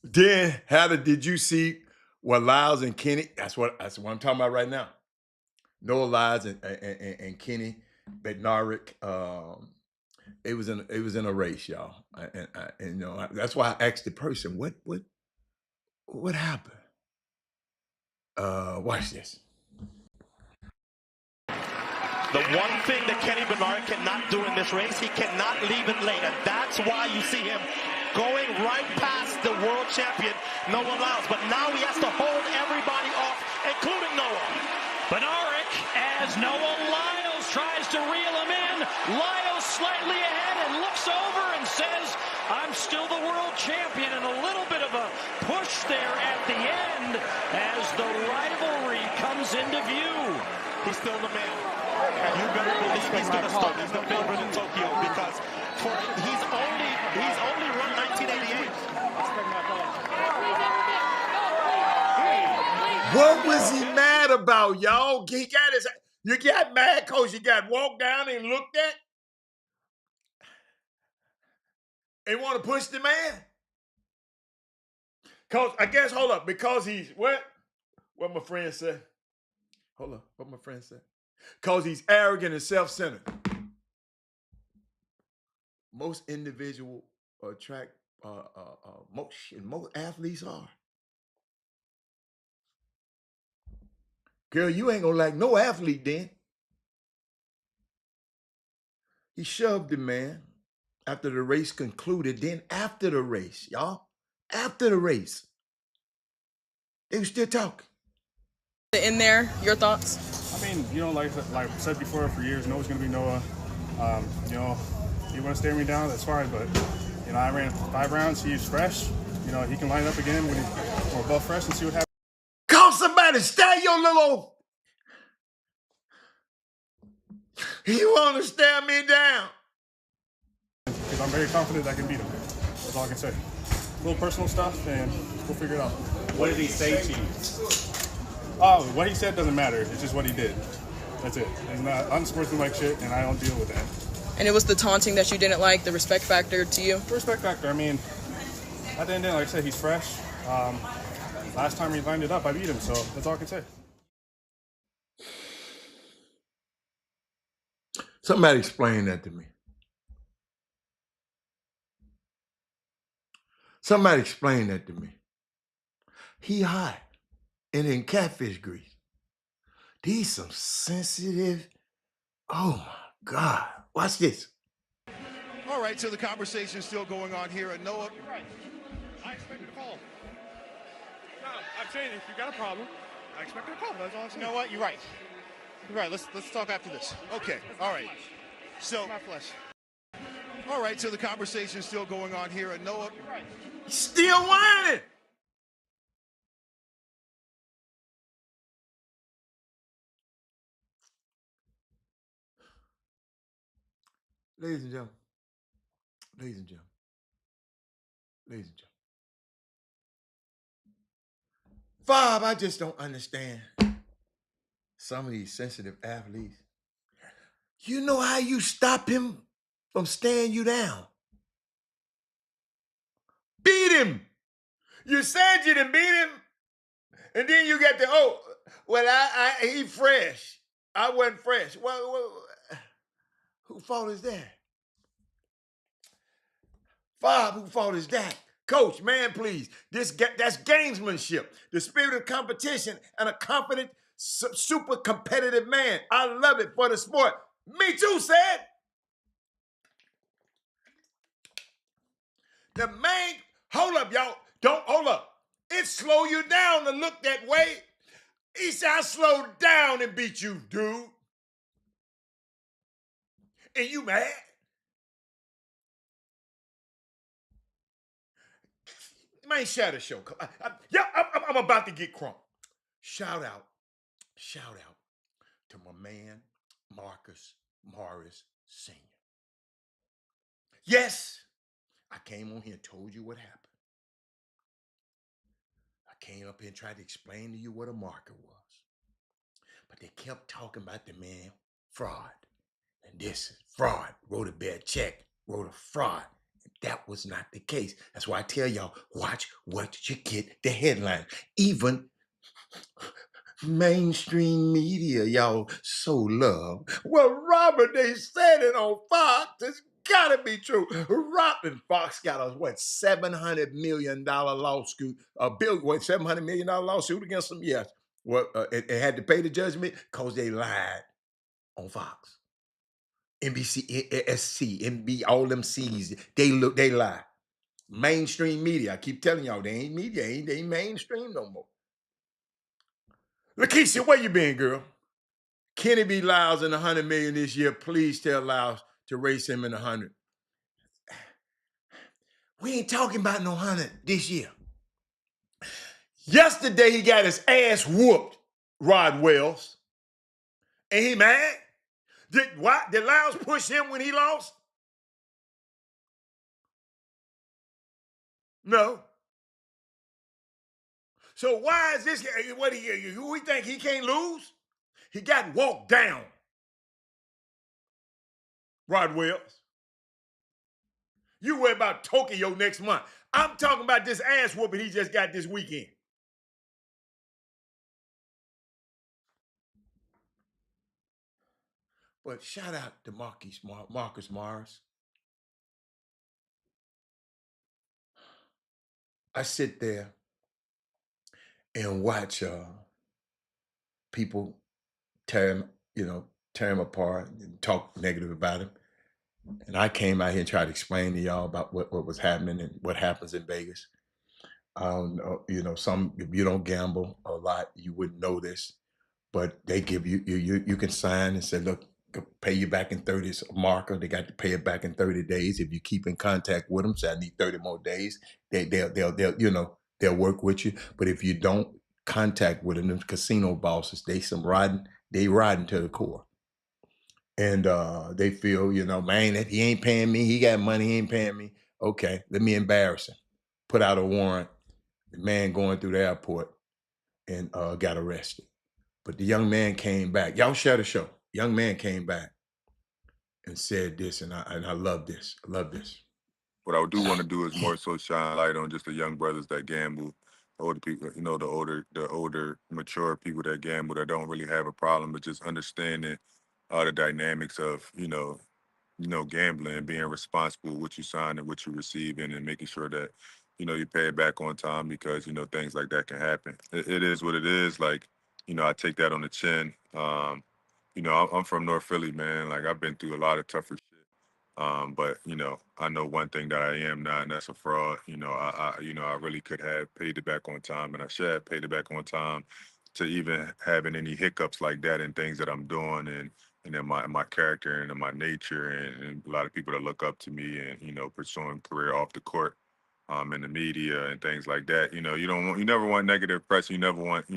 Then did you see what Lyles and Kenny? That's what I'm talking about right now. Noah Lyles and Kenny Bednarik. It was in a race, y'all. And that's why I asked the person, what happened? Watch this. The one thing that Kenny Bednarik cannot do in this race, he cannot leave it late. And that's why you see him going right past the world champion, Noah Lyles. But now he has to hold everybody off, including Noah. Bednarik, as Noah Lyles tries to reel him in. Lyles slightly ahead and looks over and says, I'm still the world champion. And a little bit of a push there at the end as the rivalry comes into view. He's still the man. You better believe he's going to start as the favorite in Tokyo because he's only run 1988. What was he mad about, y'all? You got mad because you got walked down and looked at? And want to push the man? Because he's what? What my friend said? Hold up, what my friend said? Because he's arrogant and self-centered. Most individual most athletes are. Girl, you ain't gonna like no athlete then. He shoved the man after the race concluded. Then after the race, y'all, after the race, they were still talking. In there, your thoughts? I mean, you know, like I said before, for years, Noah's going to be Noah. You know, you want to stare me down, that's fine, but, you know, I ran 5 rounds, he's fresh. You know, he can line up again when we're both fresh and see what happens. Call somebody, stare your little... You want to stare me down? Because I'm very confident I can beat him. That's all I can say. A little personal stuff, and we'll figure it out. What did he say to you? Oh, what he said doesn't matter. It's just what he did. That's it. It's not unsportsmanlike shit, and I don't deal with that. And it was the taunting that you didn't like, the respect factor to you? Respect factor. I mean, at the end of the day, like I said, he's fresh. Last time he lined it up, I beat him, so that's all I can say. Somebody explain that to me. Somebody explain that to me. He hot and in catfish grease. These some sensitive, oh my God. Watch this. All right, so the conversation's still going on here at Noah. Right. I expect a call. No, I'm saying if you got a problem, I expect a call. That's all I'm saying. You know what? You're right. You're right. Let's talk after this. Okay. All right. So, my flesh. all right, so the conversation's still going on here at Noah. Right. Still whining. Ladies and gentlemen, ladies and gentlemen, ladies and gentlemen. Bob, I just don't understand some of these sensitive athletes. You know how you stop him from staring you down? Beat him. You said you didn't beat him, and then you get the, he fresh. I wasn't fresh. Well, whose fault is that? Bob, whose fault is that? Coach, man, please. That's gamesmanship. The spirit of competition and a confident, super competitive man. I love it for the sport. Me too, said. The main, hold up, y'all. Don't, hold up. It slow you down to look that way. He said, I slowed down and beat you, dude. And you mad? Man, share the show. I'm about to get crunk. Shout out to my man, Marcus Morris Sr. Yes, I came on here and told you what happened. I came up here and tried to explain to you what a marker was. But they kept talking about the man fraud. And this fraud, wrote a bad check, wrote a fraud. That was not the case. That's why I tell y'all, watch what you get the headline. Even mainstream media, y'all so love. Well, Robert, they said it on Fox. It's gotta be true. Robert Fox got a $700 million lawsuit, $700 million lawsuit against them? Yes. Well, it had to pay the judgment because they lied on Fox. NBC, SC, NB, all them C's, they lie. Mainstream media, I keep telling y'all, they ain't media, they ain't mainstream no more. Lakeisha, where you been, girl? Kenny B. Lyles in 100 million this year. Please tell Lyles to race him in 100. We ain't talking about no 100 this year. Yesterday, he got his ass whooped, Rod Wells. And he mad? Did Lyles push him when he lost? No. So why is this? What we think he can't lose? He got walked down. Rod Wells. You worry about Tokyo next month. I'm talking about this ass whooping he just got this weekend. But shout out to Marcus Morris. I sit there and watch people tear him, tear him apart and talk negative about him. And I came out here and tried to explain to y'all about what was happening and what happens in Vegas. If you don't gamble a lot, you wouldn't know this, but they give you can sign and say, look, pay you back in 30. It's a marker. They got to pay it back in 30 days. If you keep in contact with them, say I need 30 more days, they'll work with you. But if you don't contact with them, the casino bosses, they riding to the core. And they feel, man, if he ain't paying me, he got money, he ain't paying me. Okay, let me embarrass him. Put out a warrant. The man going through the airport and got arrested. But the young man came back. Y'all share the show. Young man came back and said this, and I love this. I love this. What I do want to do is more so shine light on just the young brothers that gamble, older people, the older, mature people that gamble that don't really have a problem, but just understanding the dynamics of, gambling and being responsible with what you sign and what you receive and making sure that, you pay it back on time because, things like that can happen. It is what it is. Like, I take that on the chin. I'm from North Philly, man. Like I've been through a lot of tougher shit. But I know one thing that I am not, and that's a fraud. I really could have paid it back on time, and I should have paid it back on time to even having any hiccups like that and things that I'm doing and in my character and in my nature and a lot of people that look up to me and pursuing career off the court, in the media and things like that. You never want negative press. You never want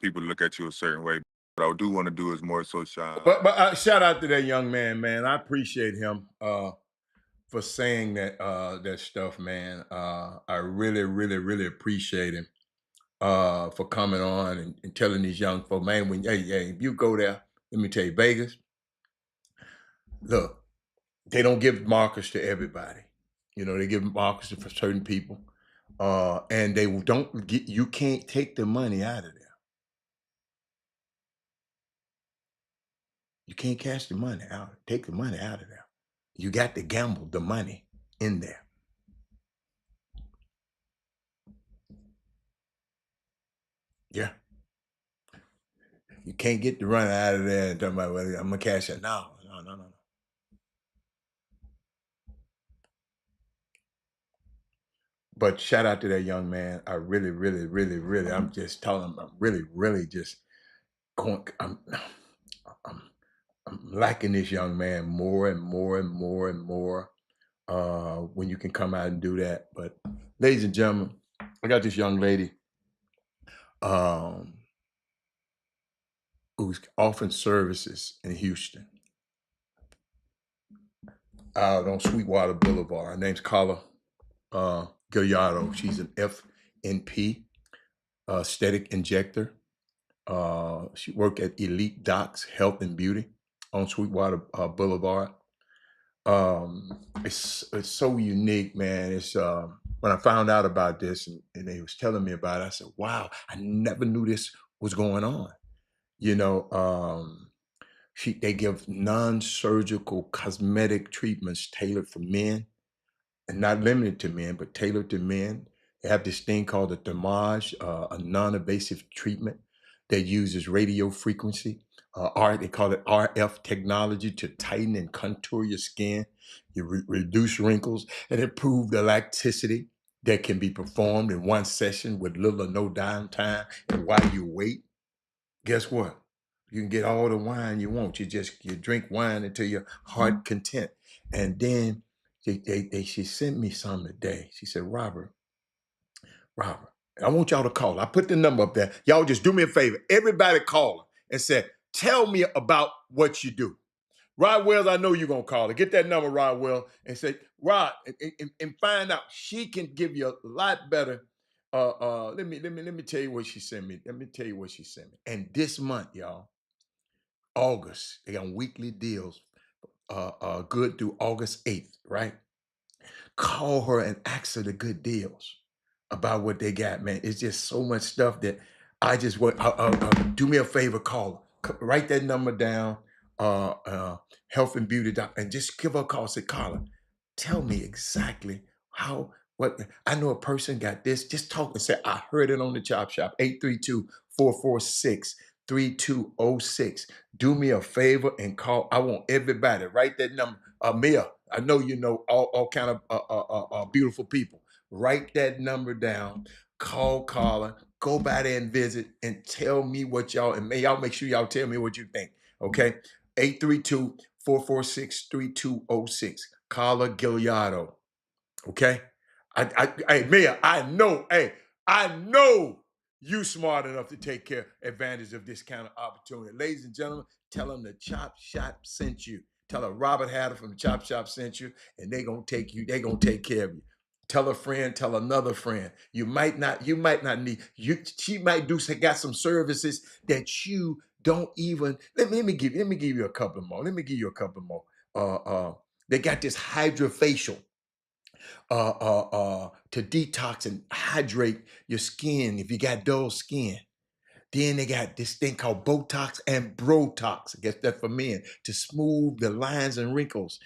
people to look at you a certain way. What I do want to do is more so shine. But shout out to that young man, man. I appreciate him for saying that stuff, man. I really, really, really appreciate him for coming on and telling these young folks, man, hey, if you go there, let me tell you, Vegas, look, they don't give markers to everybody. They give markers for certain people. And they don't get, you can't take the money out of there. You can't cash the money out, take the money out of there. You got to gamble the money in there. Yeah. You can't get the run out of there and talk about, well, I'm going to cash it. No. But shout out to that young man. I really, really, really, really, I'm just telling him, I'm really, really just going, I'm liking this young man more and more and more and more when you can come out and do that. But ladies and gentlemen, I got this young lady who's offering services in Houston out on Sweetwater Boulevard. Her name's Carla Gallardo. She's an FNP, aesthetic injector. She worked at Elite Docs Health and Beauty on Sweetwater Boulevard. It's so unique, man. It's when I found out about this and they was telling me about it, I said, wow, I never knew this was going on. They give non-surgical cosmetic treatments tailored for men and not limited to men, but tailored to men. They have this thing called a thermage, a non-invasive treatment that uses radio frequency. They call it RF technology to tighten and contour your skin, you reduce wrinkles, and improve the elasticity that can be performed in one session with little or no downtime. And while you wait, guess what? You can get all the wine you want. You drink wine until your heart content. And then she sent me some today. She said, Robert, I want y'all to call. I put the number up there. Y'all just do me a favor. Everybody call her and say, tell me about what you do. Rod Wells, I know you're going to call her. Get that number, Rod Wells, and say, Rod, and find out. She can give you a lot better. Let me tell you what she sent me. And this month, y'all, August, they got weekly deals good through August 8th, right? Call her and ask her the good deals about what they got, man. It's just so much stuff that I just want. Do me a favor, call her. Write that number down, health and beauty doc, and just give her a call. Say, Carla, tell me exactly what I know a person got this. Just talk and say, I heard it on the Chop Shop, 832-446-3206. Do me a favor and call. I want everybody, write that number. Mia, I know you know all kind of beautiful people. Write that number down. Call Carla. Go by there and visit and tell me what y'all, and y'all make sure y'all tell me what you think. Okay? 832-446-3206. Carla Gigliardo. Okay? Hey, Mia, I know you smart enough to take advantage of this kind of opportunity. Ladies and gentlemen, tell them the Chop Shop sent you. Tell her Robert Hatter from Chop Shop sent you, and they're gonna take care of you. Tell a friend, tell another friend. You might not need she might got some services that you don't even. Let me give you a couple more. They got this hydrofacial to detox and hydrate your skin if you got dull skin. Then they got this thing called Botox and Brotox. I guess that's for men, to smooth the lines and wrinkles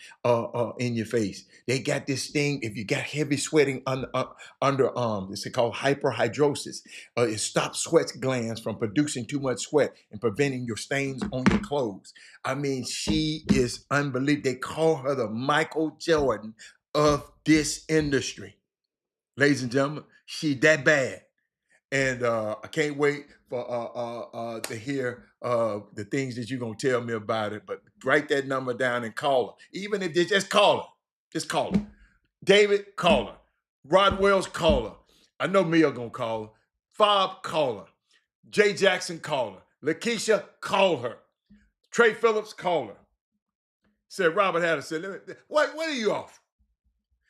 in your face. They got this thing, if you got heavy sweating underarm, it's called hyperhidrosis. It stops sweat glands from producing too much sweat and preventing your stains on your clothes. I mean, she is unbelievable. They call her the Michael Jordan of this industry. Ladies and gentlemen, she that bad. And I can't wait for to hear the things that you're gonna tell me about it. But write that number down and call her. Even if they just call her. Just call her. David, call her. Rod Wells, call her. I know Mia gonna call her. Fob, call her. Jay Jackson, call her. Lakeisha, call her. Trey Phillips, call her. Said Robert Hatter said, what are you offer?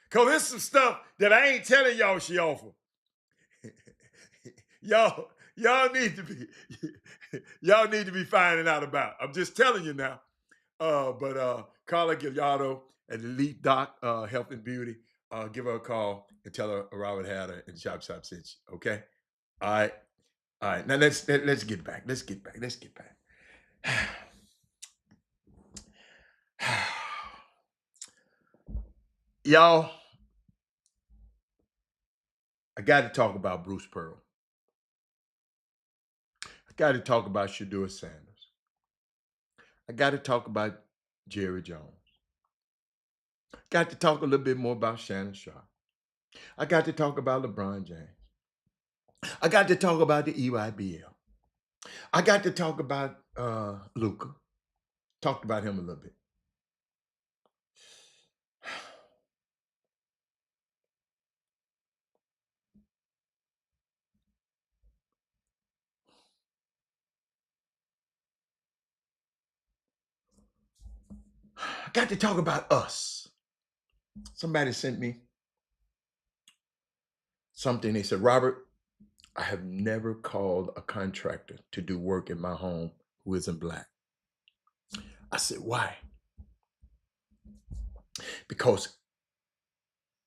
Cause there's some stuff that I ain't telling y'all she offer. Y'all need to be finding out about. I'm just telling you now. But Carla Gigliardo at Elite Doc Health and Beauty, give her a call and tell her Robert Hatter and Chop Shop sent you. Okay. All right. Now let's get back. Y'all, I got to talk about Bruce Pearl. I got to talk about Shedeur Sanders. I got to talk about Jerry Jones. Got to talk a little bit more about Shannon Sharpe. I got to talk about LeBron James. I got to talk about the EYBL. I got to talk about Luka. Talked about him a little bit. I got to talk about us. Somebody sent me something. They said, Robert, I have never called a contractor to do work in my home who isn't Black. I said, why? Because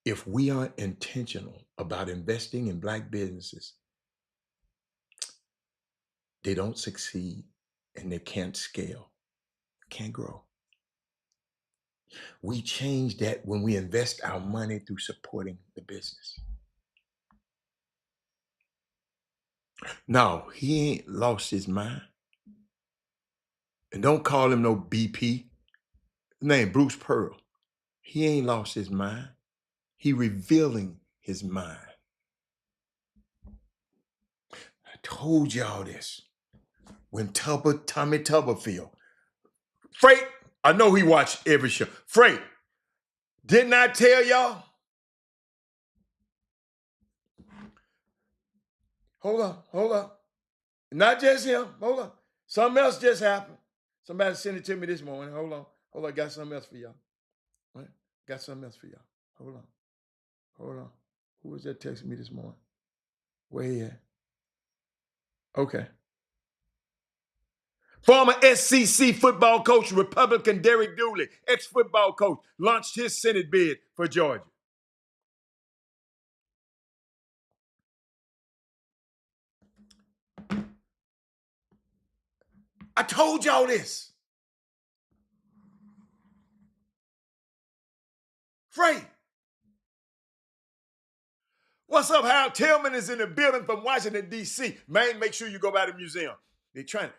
if we are intentional about investing in Black businesses, they don't succeed and they can't scale, can't grow. We change that when we invest our money through supporting the business. No, he ain't lost his mind. And don't call him no BP. His name Bruce Pearl. He ain't lost his mind. He revealing his mind. I told y'all this. When Tommy Tuberfield. Freight, I know he watched every show. Freight, didn't I tell y'all? Hold up. Not just him. Hold on. Something else just happened. Somebody sent it to me this morning. Hold on. Got something else for y'all. What? Got something else for y'all. Hold on. Who was that texting me this morning? Where he at? Okay. Former SEC football coach, Republican Derek Dooley, ex-football coach, launched his Senate bid for Georgia. I told y'all this. Frey, What's up, Harold Tillman is in the building from Washington, D.C. Man, make sure you go by the museum. They're trying to,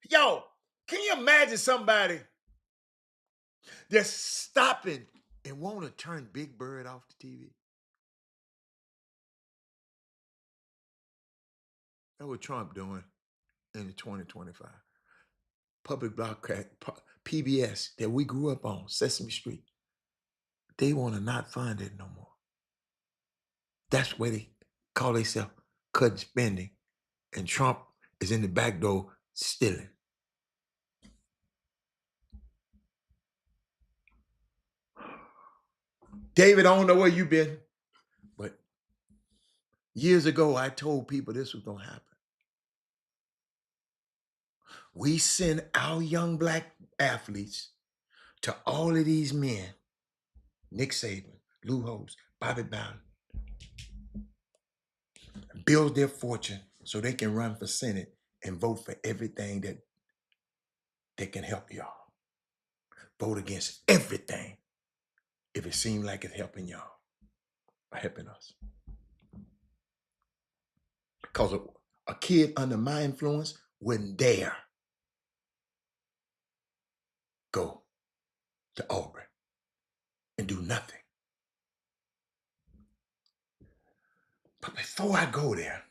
yo, can you imagine somebody just stopping and want to turn Big Bird off the TV? That's what Trump doing in the 2025. Public broadcast, PBS that we grew up on, Sesame Street. They want to not fund it no more. That's where they call themselves cutting spending. And Trump is in the back door stealing. David, I don't know where you've been, but years ago, I told people this was going to happen. We send our young black athletes to all of these men, Nick Saban, Lou Holtz, Bobby Bowden, build their fortune so they can run for Senate and vote for everything that can help y'all. Vote against everything if it seems like it's helping y'all or helping us. Because a kid under my influence wouldn't dare go to Auburn and do nothing. But before I go there,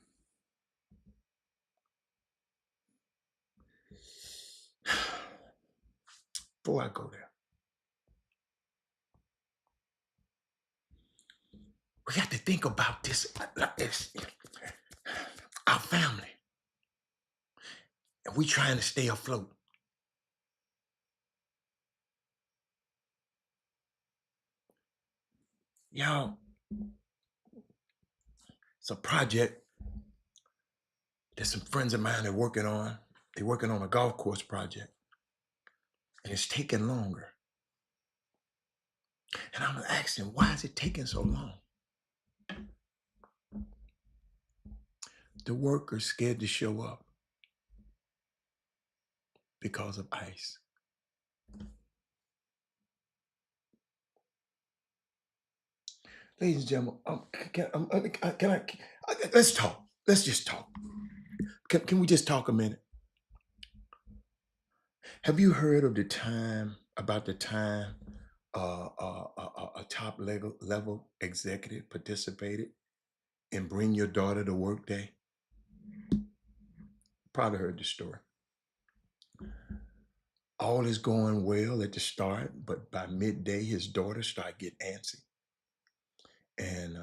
we got to think about this, our family. And we trying to stay afloat. Y'all, it's a project that some friends of mine are working on. They're working on a golf course project. And it's taking longer. And I'm asking, why is it taking so long? The workers scared to show up because of ICE. Ladies and gentlemen, let's talk. Let's just talk. Can we just talk a minute? Have you heard of the time a top level executive participated in Bring Your Daughter to Work Day? Probably heard the story. All is going well at the start, but by midday, his daughter started getting antsy. And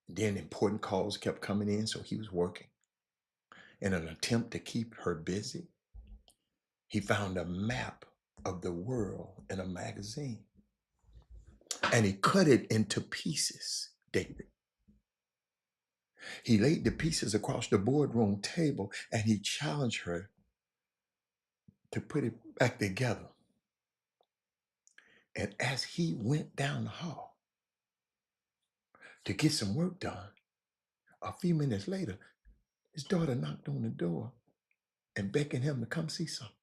then important calls kept coming in, so he was working. In an attempt to keep her busy, he found a map of the world in a magazine. And he cut it into pieces, David. He laid the pieces across the boardroom table and he challenged her to put it back together. And as he went down the hall to get some work done, a few minutes later, his daughter knocked on the door and beckoned him to come see something.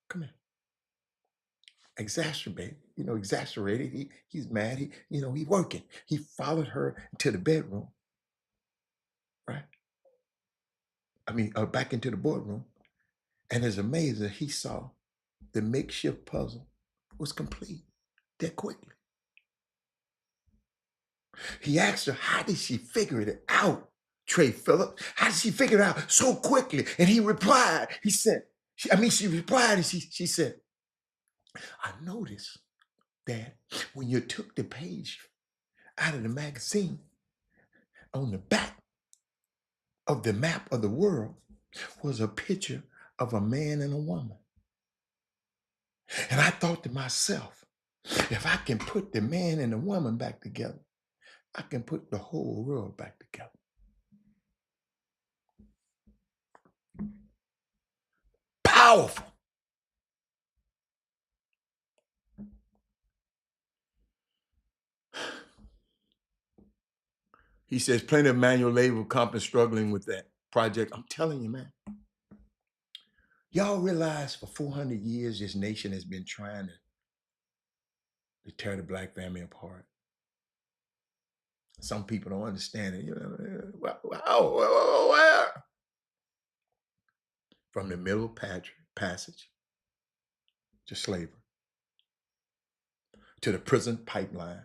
Come here. Exasperated. He's mad. He's working. He followed her to the bedroom, right? Back into the boardroom. And it's amazing that he saw the makeshift puzzle was complete that quickly. He asked her, how did she figure it out, Trey Phillips? How did she figure it out so quickly? And he replied, she replied and she said, I noticed that when you took the page out of the magazine, on the back of the map of the world was a picture of a man and a woman. And I thought to myself, if I can put the man and the woman back together, I can put the whole world back together. Powerful. He says plenty of manual labor companies struggling with that project. I'm telling you, man. Y'all realize for 400 years, this nation has been trying to tear the black family apart. Some people don't understand it. You know, where? From the Middle Passage to slavery, to the prison pipeline,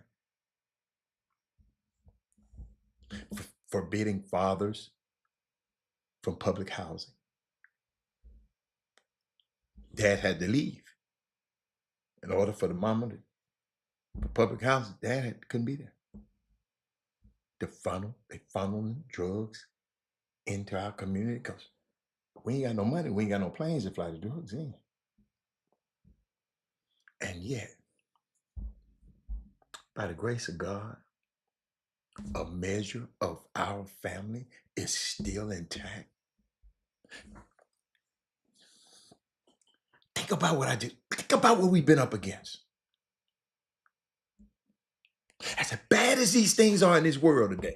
forbidding fathers from public housing. Dad had to leave in order for the mama to, for public housing. Couldn't be there. They funneling drugs into our community because we ain't got no money. We ain't got no planes to fly the drugs in. And yet, by the grace of God, a measure of our family is still intact. Think about what I did. Think about what we've been up against. As bad as these things are in this world today,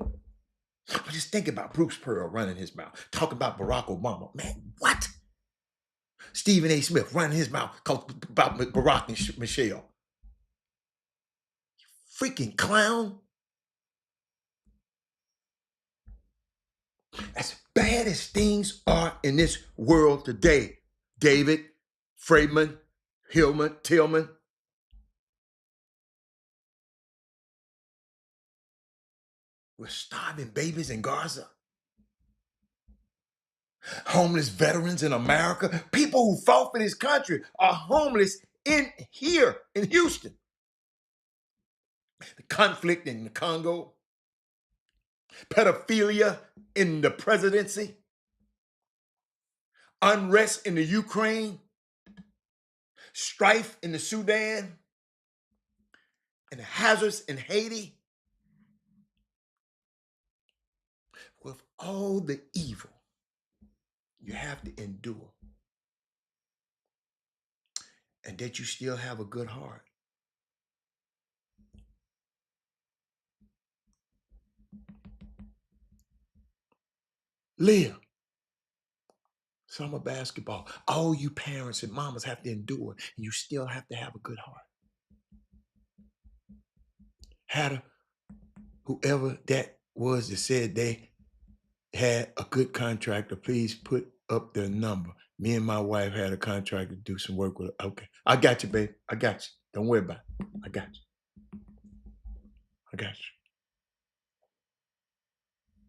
but just think about Bruce Pearl running his mouth, talking about Barack Obama. Man, what? Stephen A. Smith running his mouth about Barack and Michelle. Freaking clown. As bad as things are in this world today, David, Freeman, Tillman, we're starving babies in Gaza. Homeless veterans in America, people who fought for this country are homeless here in Houston. The conflict in the Congo, pedophilia in the presidency, unrest in the Ukraine, strife in the Sudan, and the hazards in Haiti. With all the evil you have to endure, and that you still have a good heart. Leah, summer basketball. All you parents and mamas have to endure, and you still have to have a good heart. Had whoever that was that said they had a good contractor, please put up their number. Me and my wife had a contractor do some work with her. Okay, I got you, babe. I got you. Don't worry about it. I got you. I got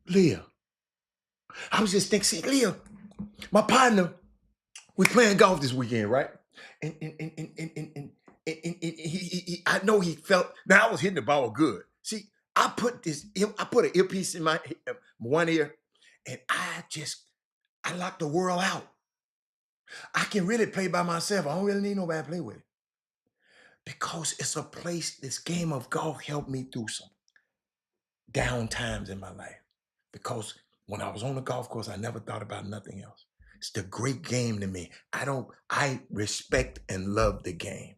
you. Leah, I was just thinking, see, Leah, my partner, we playing golf this weekend, right? And I know he felt, now I was hitting the ball good. See, I put an earpiece in my one ear, and I locked the world out. I can really play by myself. I don't really need nobody to play with. Because it's a place, this game of golf helped me through some down times in my life. Because when I was on the golf course, I never thought about nothing else. It's the great game to me. I respect and love the game.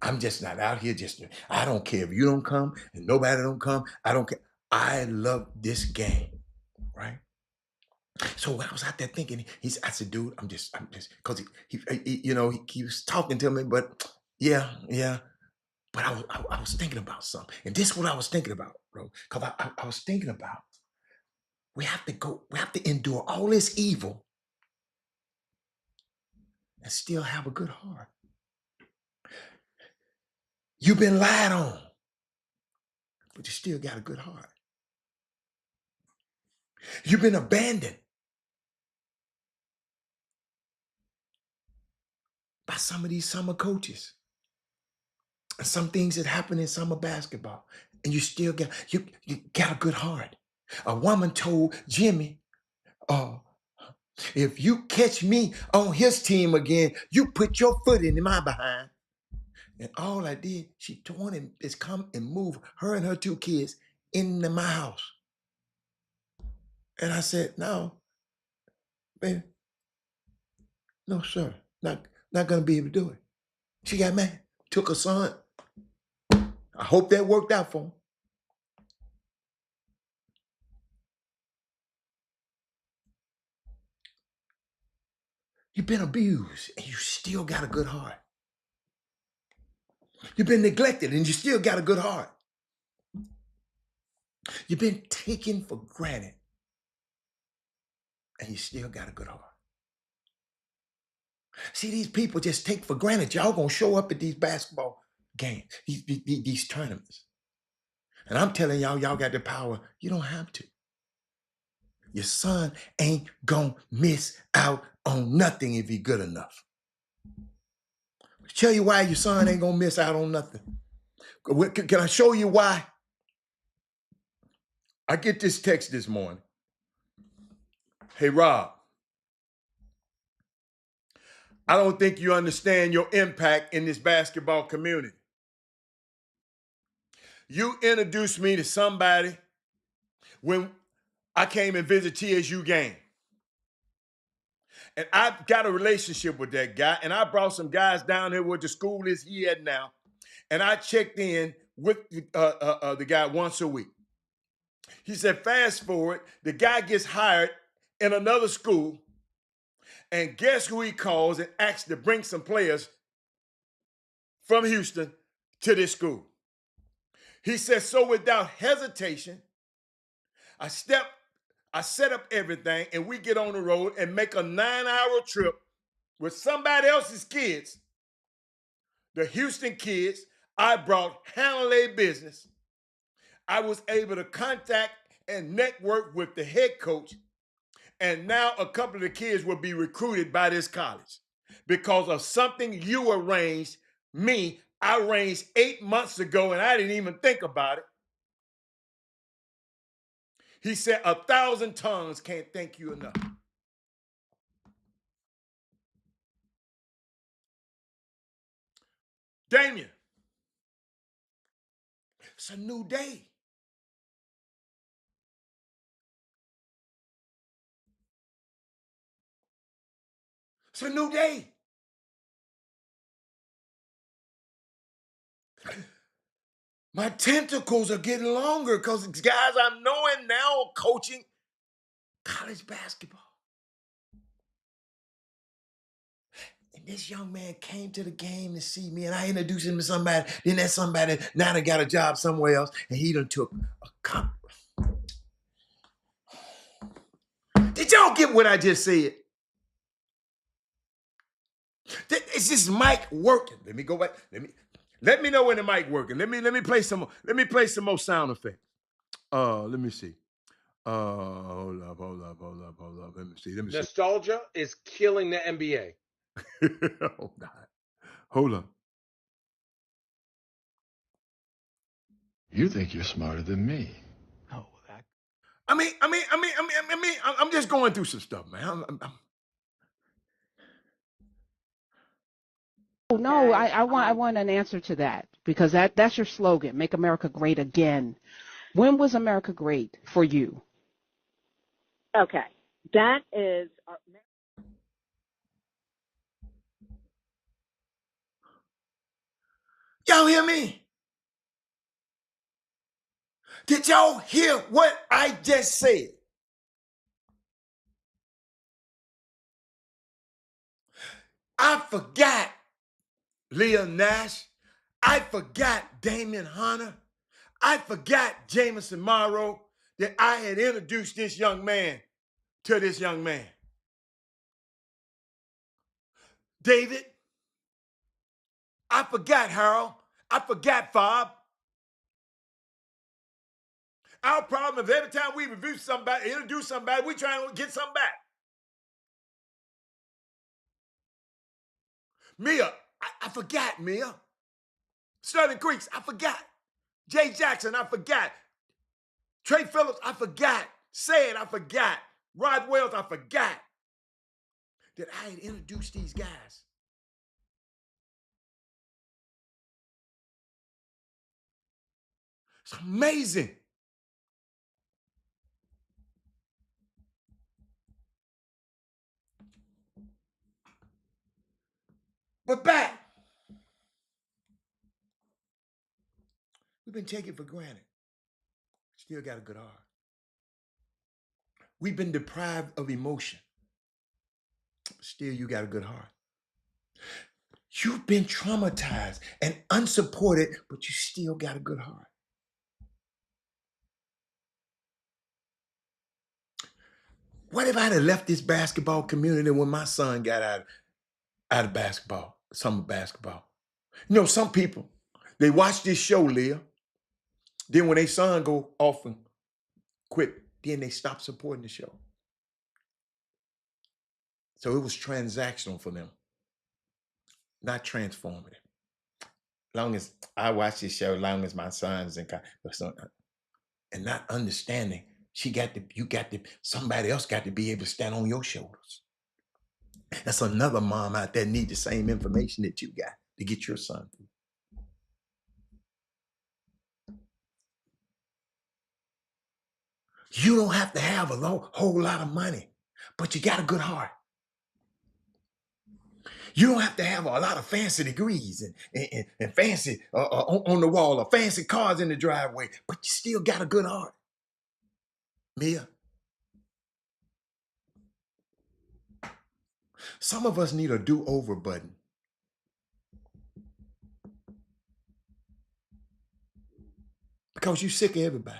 I'm just not out here I don't care if you don't come and nobody don't come. I don't care. I love this game, right? So when I was out there thinking, I said, dude, I'm just, because he was talking to me, but yeah. But I was thinking about something. And this is what I was thinking about, bro. Because I was thinking about, we have to endure all this evil and still have a good heart. You've been lied on, but you still got a good heart. You've been abandoned by some of these summer coaches and some things that happen in summer basketball, and you still got you got a good heart. A woman told Jimmy, if you catch me on his team again, you put your foot in my behind. And all I did, she wanted is come and move her and her two kids into my house. And I said, no, baby, no, sir, not gonna be able to do it. She got mad, took her son. I hope that worked out for him. You've been abused and you still got a good heart. You've been neglected and you still got a good heart. You've been taken for granted, and you still got a good heart. See, these people just take for granted y'all gonna show up at these basketball games, these tournaments. And I'm telling y'all, y'all got the power. You don't have to. Your son ain't gonna miss out on nothing if he good enough. I'll tell you why your son ain't gonna miss out on nothing. Can I show you why? I get this text this morning. Hey, Rob, I don't think you understand your impact in this basketball community. You introduced me to somebody when I came and visit TSU game. And I got a relationship with that guy, and I brought some guys down here where the school is he at now, and I checked in with the guy once a week. He said, fast forward, the guy gets hired in another school, and guess who he calls and asks to bring some players from Houston to this school. He said, so without hesitation, I set up everything, and we get on the road and make a 9-hour trip with somebody else's kids. The Houston kids, I brought handle their business. I was able to contact and network with the head coach, and now a couple of the kids will be recruited by this college because of something you arranged. I arranged 8 months ago, and I didn't even think about it. He said 1,000 tongues can't thank you enough. Damien, it's a new day. It's a new day. My tentacles are getting longer because guys I'm knowing now are coaching college basketball. And this young man came to the game to see me, and I introduced him to somebody. Then that somebody now done got a job somewhere else, and he done took a cup. Did y'all get what I just said? Is this mic working? Let me go back. Let me know when the mic working. Let me play some. Let me play some more sound effects. Let me see. Hold up. Let me see. Nostalgia is killing the NBA. Oh God. Hold on. You think you're smarter than me. Oh, I'm just going through some stuff, man. No, I want an answer to that because that's your slogan, make America great again. When was America great for you? Okay. That is Y'all hear me? Did y'all hear what I just said? I forgot Leah Nash. I forgot Damian Hunter. I forgot Jamison Morrow that I had introduced this young man to this young man. David, I forgot Harold. I forgot Fob. Our problem is every time we review somebody, introduce somebody, we try to get something back. Mia, I forgot Mia. Sterling Creeks, I forgot. Jay Jackson, I forgot. Trey Phillips, I forgot. Said, I forgot. Rod Wells, I forgot that I had introduced these guys. It's amazing. But back, we've been taken for granted. Still got a good heart. We've been deprived of emotion. Still, you got a good heart. You've been traumatized and unsupported, but you still got a good heart. What if I'd have left this basketball community when my son got out of basketball, summer basketball? You know, some people, they watch this show, Leah. Then when their son go off and quit, then they stop supporting the show. So it was transactional for them, not transformative. Long as I watch this show, long as my son's in and not understanding, somebody else got to be able to stand on your shoulders. That's another mom out there need the same information that you got to get your son through. You don't have to have a whole lot of money, but you got a good heart. You don't have to have a lot of fancy degrees and fancy on the wall or fancy cars in the driveway, but you still got a good heart. Mia, some of us need a do-over button. Because you're sick of everybody.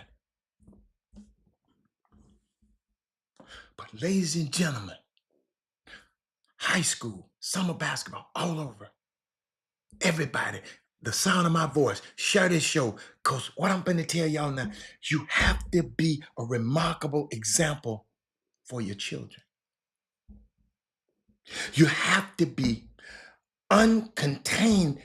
But ladies and gentlemen, high school, summer basketball, all over. Everybody, the sound of my voice, share this show. Because what I'm going to tell y'all now, you have to be a remarkable example for your children. You have to be uncontaminated.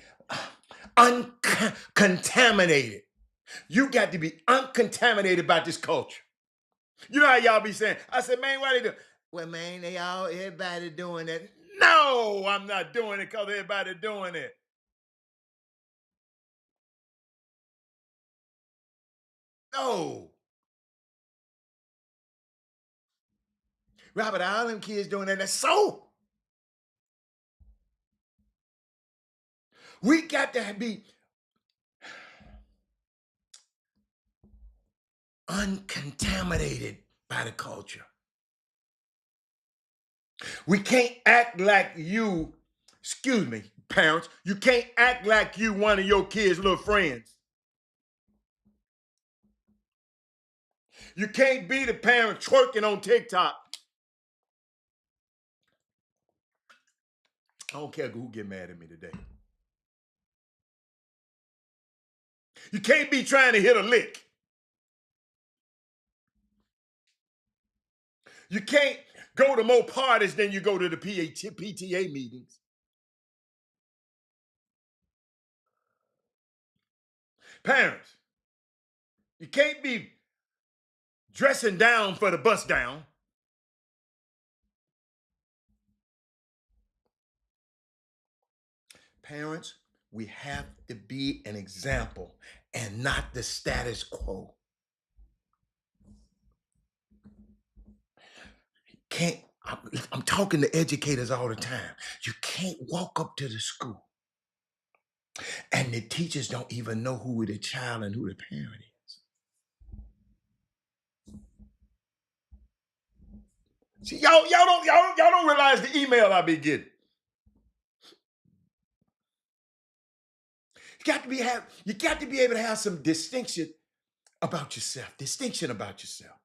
You got to be uncontaminated by this culture. You know how y'all be saying, I said, man, why they do? Well, man, everybody doing it. No, I'm not doing it because everybody doing it. No. Robert, all them kids doing that. So we got to be uncontaminated by the culture. We can't act like you, excuse me, parents, you can't act like you one of your kids' little friends. You can't be the parent twerking on TikTok. I don't care who get mad at me today. You can't be trying to hit a lick. You can't go to more parties than you go to the PTA meetings. Parents, you can't be dressing down for the bus down. Parents, we have to be an example and not the status quo. I'm talking to educators all the time. You can't walk up to the school and the teachers don't even know who the child and who the parent is. See, y'all don't realize the email I be getting. You got to be able to have some distinction about yourself. Distinction about yourself.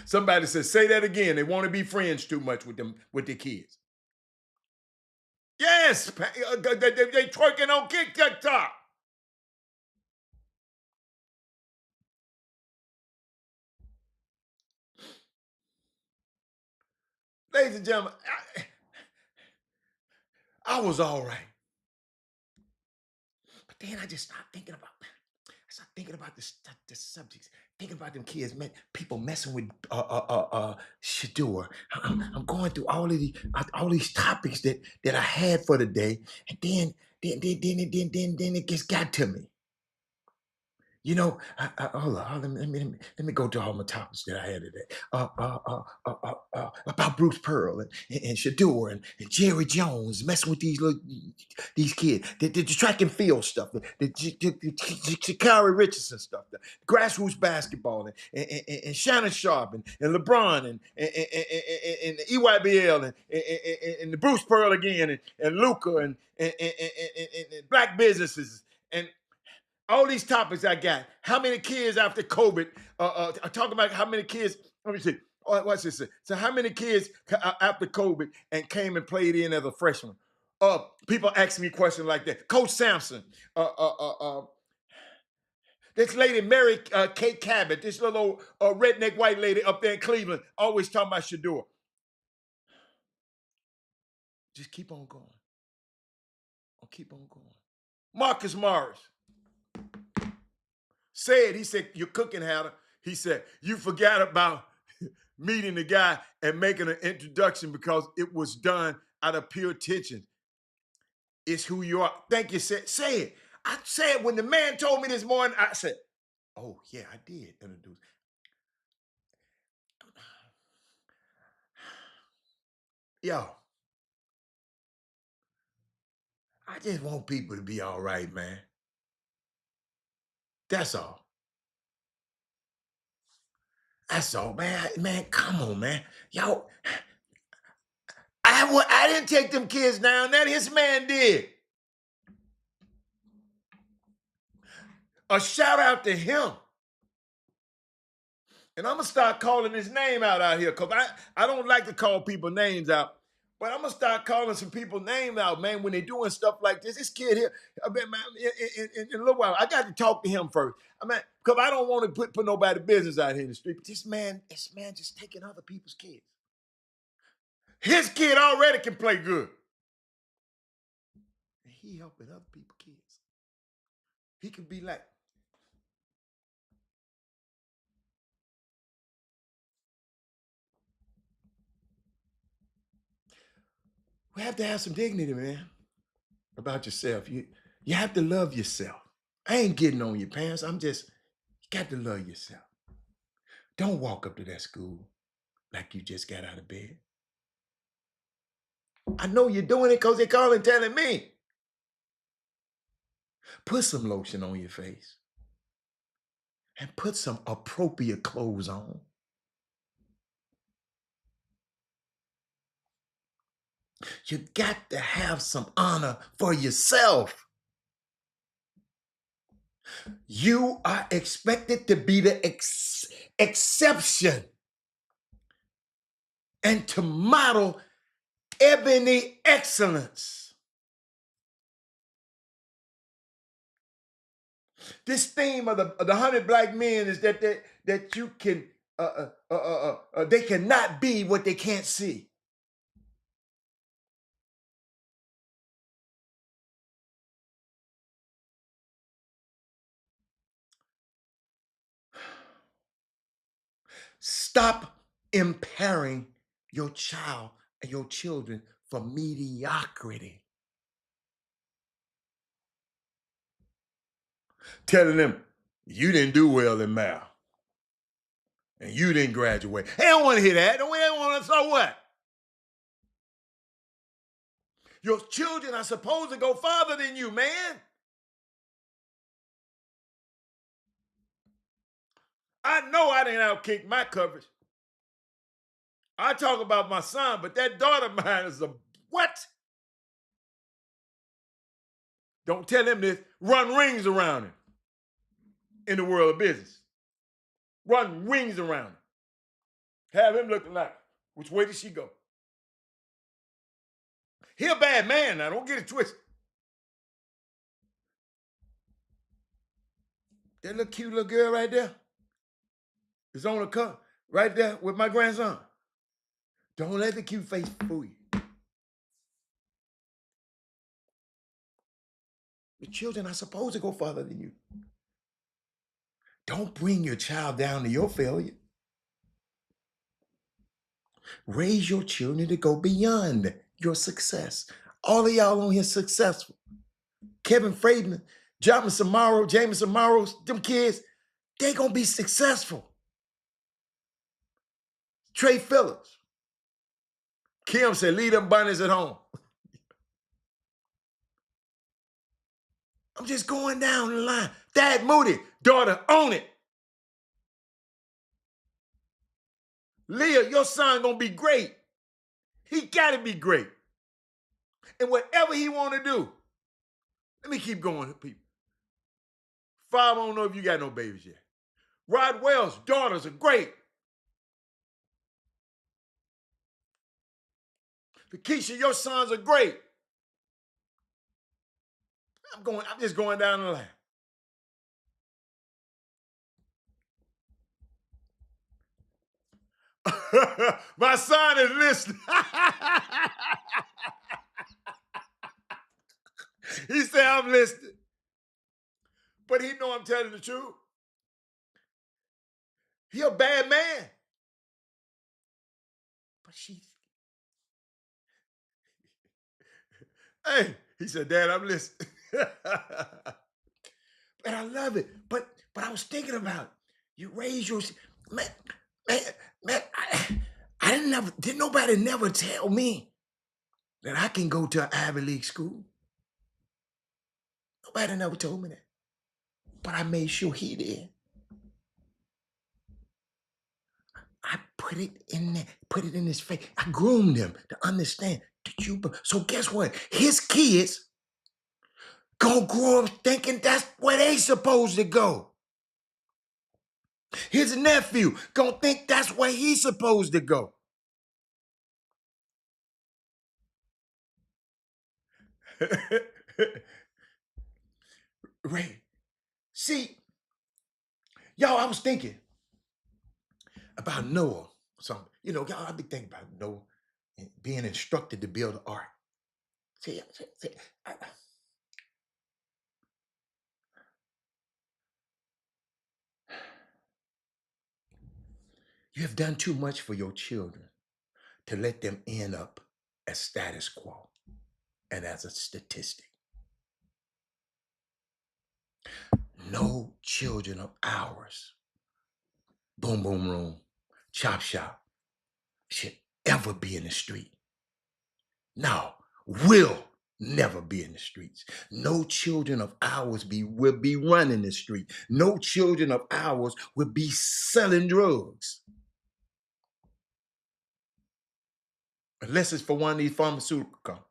Somebody says, say that again. They want to be friends too much with their kids. Yes, they twerking on TikTok. Ladies and gentlemen, I was all right. But then I just started thinking about the subjects, thinking about them kids, man, people messing with Shador. I'm going through all these topics that I had for the day, and then it just got to me. You know, hold on, let me go to all my topics that I had today. About Bruce Pearl and Shador and Jerry Jones messing with these kids, the track and field stuff, the Sha'Carri Richardson stuff, the grassroots basketball, and Shannon Sharp and LeBron and the EYBL and the Bruce Pearl again and Luca and black businesses and All these topics I got. How many kids after COVID? Talking about how many kids. Let me see. What's this? So how many kids after COVID and came and played in as a freshman? People ask me questions like that. Coach Sampson. This lady, Mary Kate Cabot, this little redneck white lady up there in Cleveland, always talking about Shador. Just keep on going. I'll keep on going. Marcus Morris said, he said, you're cooking, Hatter. He said, you forgot about meeting the guy and making an introduction because it was done out of pure tension. It's who you are. Thank you. Say it. I said, when the man told me this morning, I said, oh, yeah, I did introduce. Yo, I just want people to be all right, man. That's all. That's all, man. Man, come on, man. Yo, I didn't take them kids down there. His man did. A shout out to him. And I'm going to start calling his name out here because I don't like to call people names out. But I'm going to start calling some people names out, man, when they're doing stuff like this. This kid here, I mean, man, in a little while, I got to talk to him first. I mean, because I don't want to put nobody business out here in the street. But this man just taking other people's kids. His kid already can play good. And he helping other people's kids. He can be like, we have to have some dignity, man, about yourself. You have to love yourself. I ain't getting on your pants. You got to love yourself. Don't walk up to that school like you just got out of bed. I know you're doing it because they're calling telling me. Put some lotion on your face and put some appropriate clothes on. You got to have some honor for yourself. You are expected to be the exception and to model ebony excellence. This theme of the 100 black men is that you can they cannot be what they can't see. Stop impairing your child and your children for mediocrity. Telling them, you didn't do well in math. And you didn't graduate. They don't want to hear that. They don't want to, so what? Your children are supposed to go farther than you, man. I know I didn't outkick my coverage. I talk about my son, but that daughter of mine is a what? Don't tell him this. Run rings around him in the world of business. Run rings around him. Have him looking like, which way did she go? He a bad man now. Don't get it twisted. That little cute little girl right there is on the cover right there with my grandson. Don't let the cute face fool you. Your children are supposed to go farther than you. Don't bring your child down to your failure. Raise your children to go beyond your success. All of y'all on here successful. Kevin Friedman, Jameson Morrow, them kids, they gonna be successful. Trey Phillips. Kim said, leave them bunnies at home. I'm just going down the line. Dad Moody, daughter, own it. Leah, your son gonna be great. He gotta be great. And whatever he wanna do, let me keep going, people. 5, I don't know if you got no babies yet. Rod Wells' daughters are great. Keisha, your sons are great. I'm just going down the line. My son is listening. He said I'm listening. But he know I'm telling the truth. He a bad man. But hey, he said, Dad, I'm listening. And I love it. But I was thinking about it. You raise your man, didn't nobody never tell me that I can go to an Ivy League school. Nobody never told me that. But I made sure he did. I put it in there, put it in his face. I groomed him to understand that so guess what? His kids gonna grow up thinking that's where they supposed to go. His nephew gonna think that's where he's supposed to go. Ray, see, y'all, I was thinking about Noah. Something, y'all, I be thinking about Noah and being instructed to build an ark. See, you have done too much for your children to let them end up as status quo and as a statistic. No children of ours, Boom Boom Room, Chop Shop, should ever be in the street. No, will never be in the streets. No children of ours will be running the street. No children of ours will be selling drugs. Unless it's for one of these pharmaceutical companies.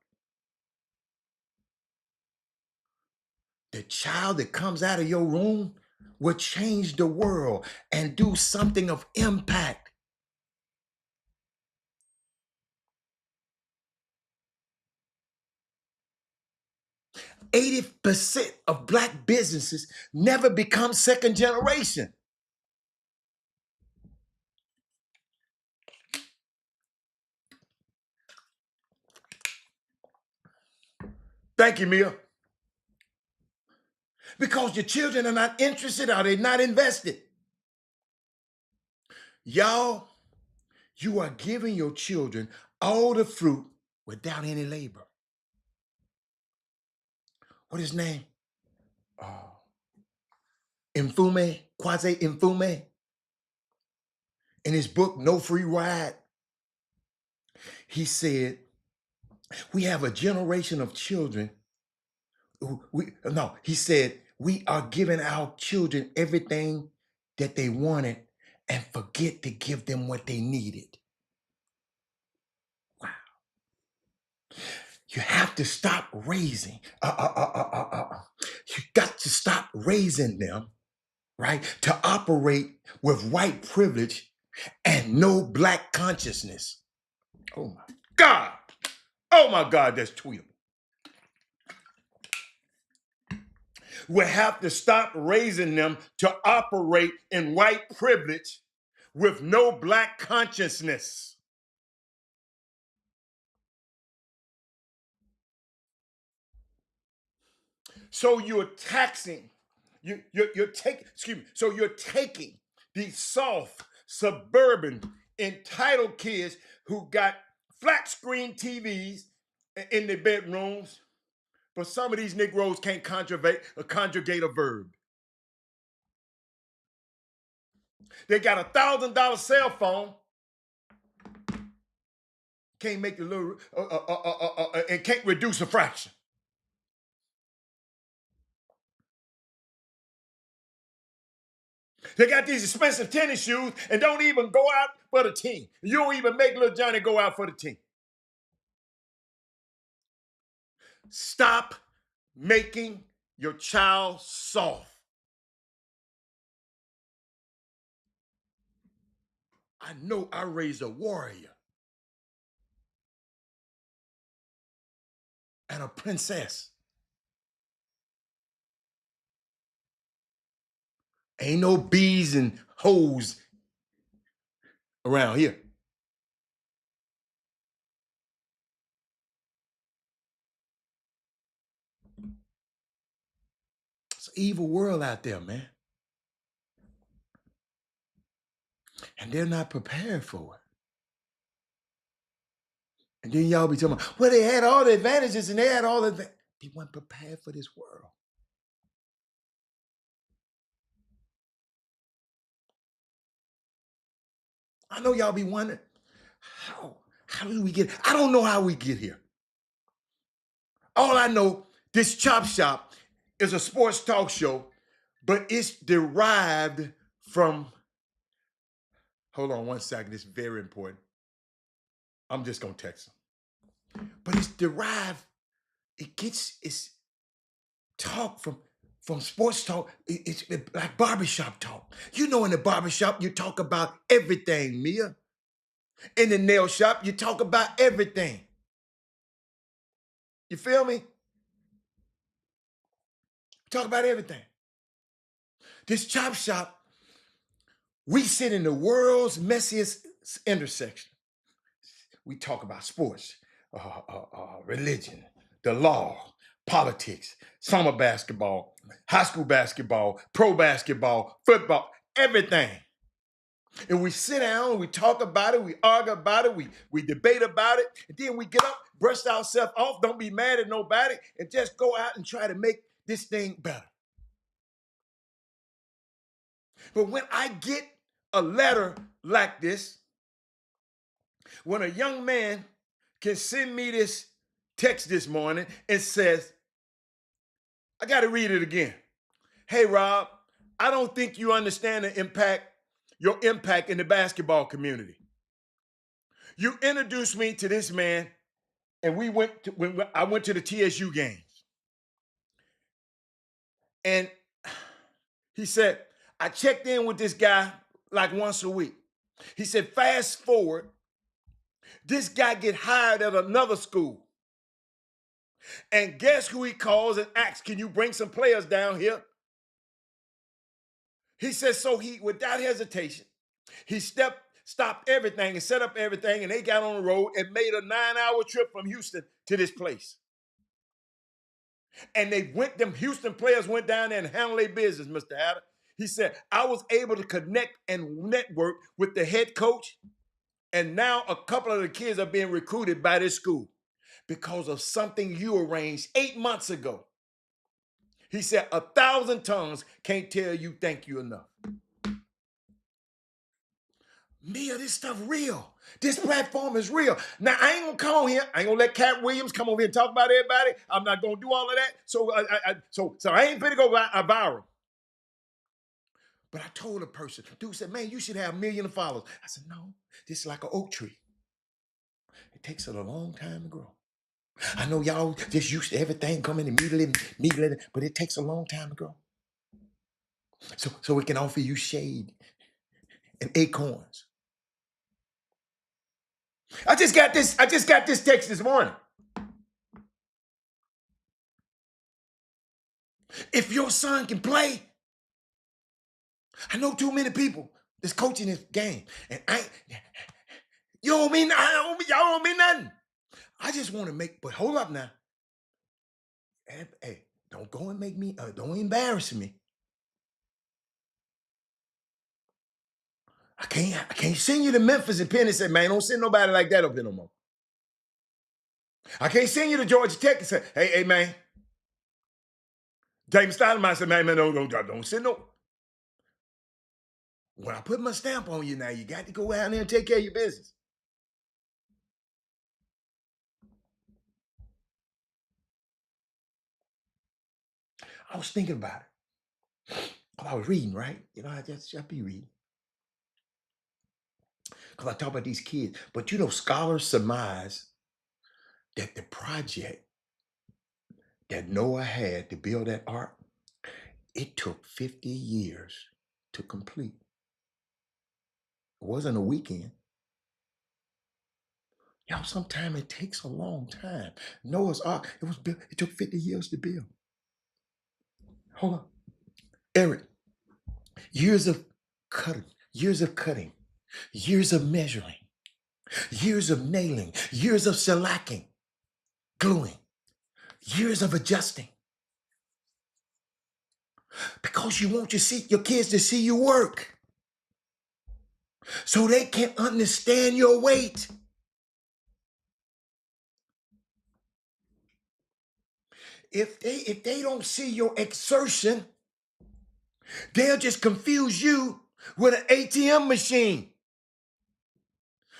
The child that comes out of your room will change the world and do something of impact. %80 of Black businesses never become second generation. Thank you, Mia. Because your children are not interested or they're not invested. Y'all, you are giving your children all the fruit without any labor. What is his name? Mfume, Kwame Mfume. In his book, No Free Ride, he said, we have a generation of children. He said, we are giving our children everything that they wanted and forget to give them what they needed. Wow. You have to stop raising. You got to stop raising them, right? To operate with white privilege and no Black consciousness. Oh my God. Oh my God, that's tweetable. We have to stop raising them to operate in white privilege with no Black consciousness. So you're taxing, you're taking these soft, suburban, entitled kids who got flat screen TVs in their bedrooms, but some of these Negroes can't conjugate a verb. They got a $1,000 cell phone, can't make the little, and can't reduce a fraction. They got these expensive tennis shoes and don't even go out for the team. You don't even make little Johnny go out for the team. Stop making your child soft. I know I raised a warrior and a princess. Ain't no bees and hoes around here. It's an evil world out there, man. And they're not prepared for it. And then y'all be talking about, well, they had all the advantages and they had all the they weren't prepared for this world. I know y'all be wondering, how did we get? I don't know how we get here. All I know, this Chop Shop is a sports talk show, but it's derived from, hold on one second, it's very important. I'm just gonna text him. But it's derived, it's talk from sports talk. It's like barbershop talk. You know, in the barbershop, you talk about everything, Mia. In the nail shop, you talk about everything. You feel me? Talk about everything. This Chop Shop, we sit in the world's messiest intersection. We talk about sports, religion, the law, politics, summer basketball, high school basketball, pro basketball, football, everything. And we sit down, we talk about it, we argue about it, we debate about it, and then we get up, brush ourselves off, don't be mad at nobody, and just go out and try to make this thing better. But when I get a letter like this, when a young man can send me this text this morning and says, I got to read it again. Hey, Rob, I don't think you understand your impact in the basketball community. You introduced me to this man, and when I went to the TSU games. And he said, I checked in with this guy like once a week. He said, fast forward, this guy get hired at another school. And guess who he calls and asks, can you bring some players down here? He says, so he, without hesitation, he stopped everything and set up everything, and they got on the road and made a 9-hour trip from Houston to this place. And them Houston players went down there and handled their business, Mr. Hatter. He said, I was able to connect and network with the head coach, and now a couple of the kids are being recruited by this school because of something you arranged 8 months ago. He said, 1,000 tongues can't tell you thank you enough. Mia, this stuff real. This platform is real. Now, I ain't gonna come on here. I ain't gonna let Cat Williams come over here and talk about everybody. I'm not gonna do all of that. So I ain't finna go viral. But I told a person, dude said, man, you should have 1 million followers. I said, no, this is like an oak tree. It takes it a long time to grow. I know y'all just used to everything coming immediately, but it takes a long time to grow. So we can offer you shade and acorns. I just got this text this morning. If your son can play, I know too many people that's coaching this game, and y'all don't mean nothing. I just want to but hold up now. Hey, don't go and make me, don't embarrass me. I can't send you to Memphis and Penn and say, man, don't send nobody like that up here no more. I can't send you to Georgia Tech and say, hey, man. James Stoudemire said, man, don't send no. When I put my stamp on you now, you got to go out there and take care of your business. I was thinking about it. I was reading, right? You know, I be reading. Because I talk about these kids. But you know, scholars surmise that the project that Noah had to build that ark, it took 50 years to complete. It wasn't a weekend. Y'all, sometimes it takes a long time. Noah's Ark, it was built, it took 50 years to build. Hold on. Eric, years of cutting, years of cutting, years of measuring, years of nailing, years of shellacking, gluing, years of adjusting. Because you want your kids to see you work. So they can understand your weight. If they don't see your exertion, they'll just confuse you with an ATM machine.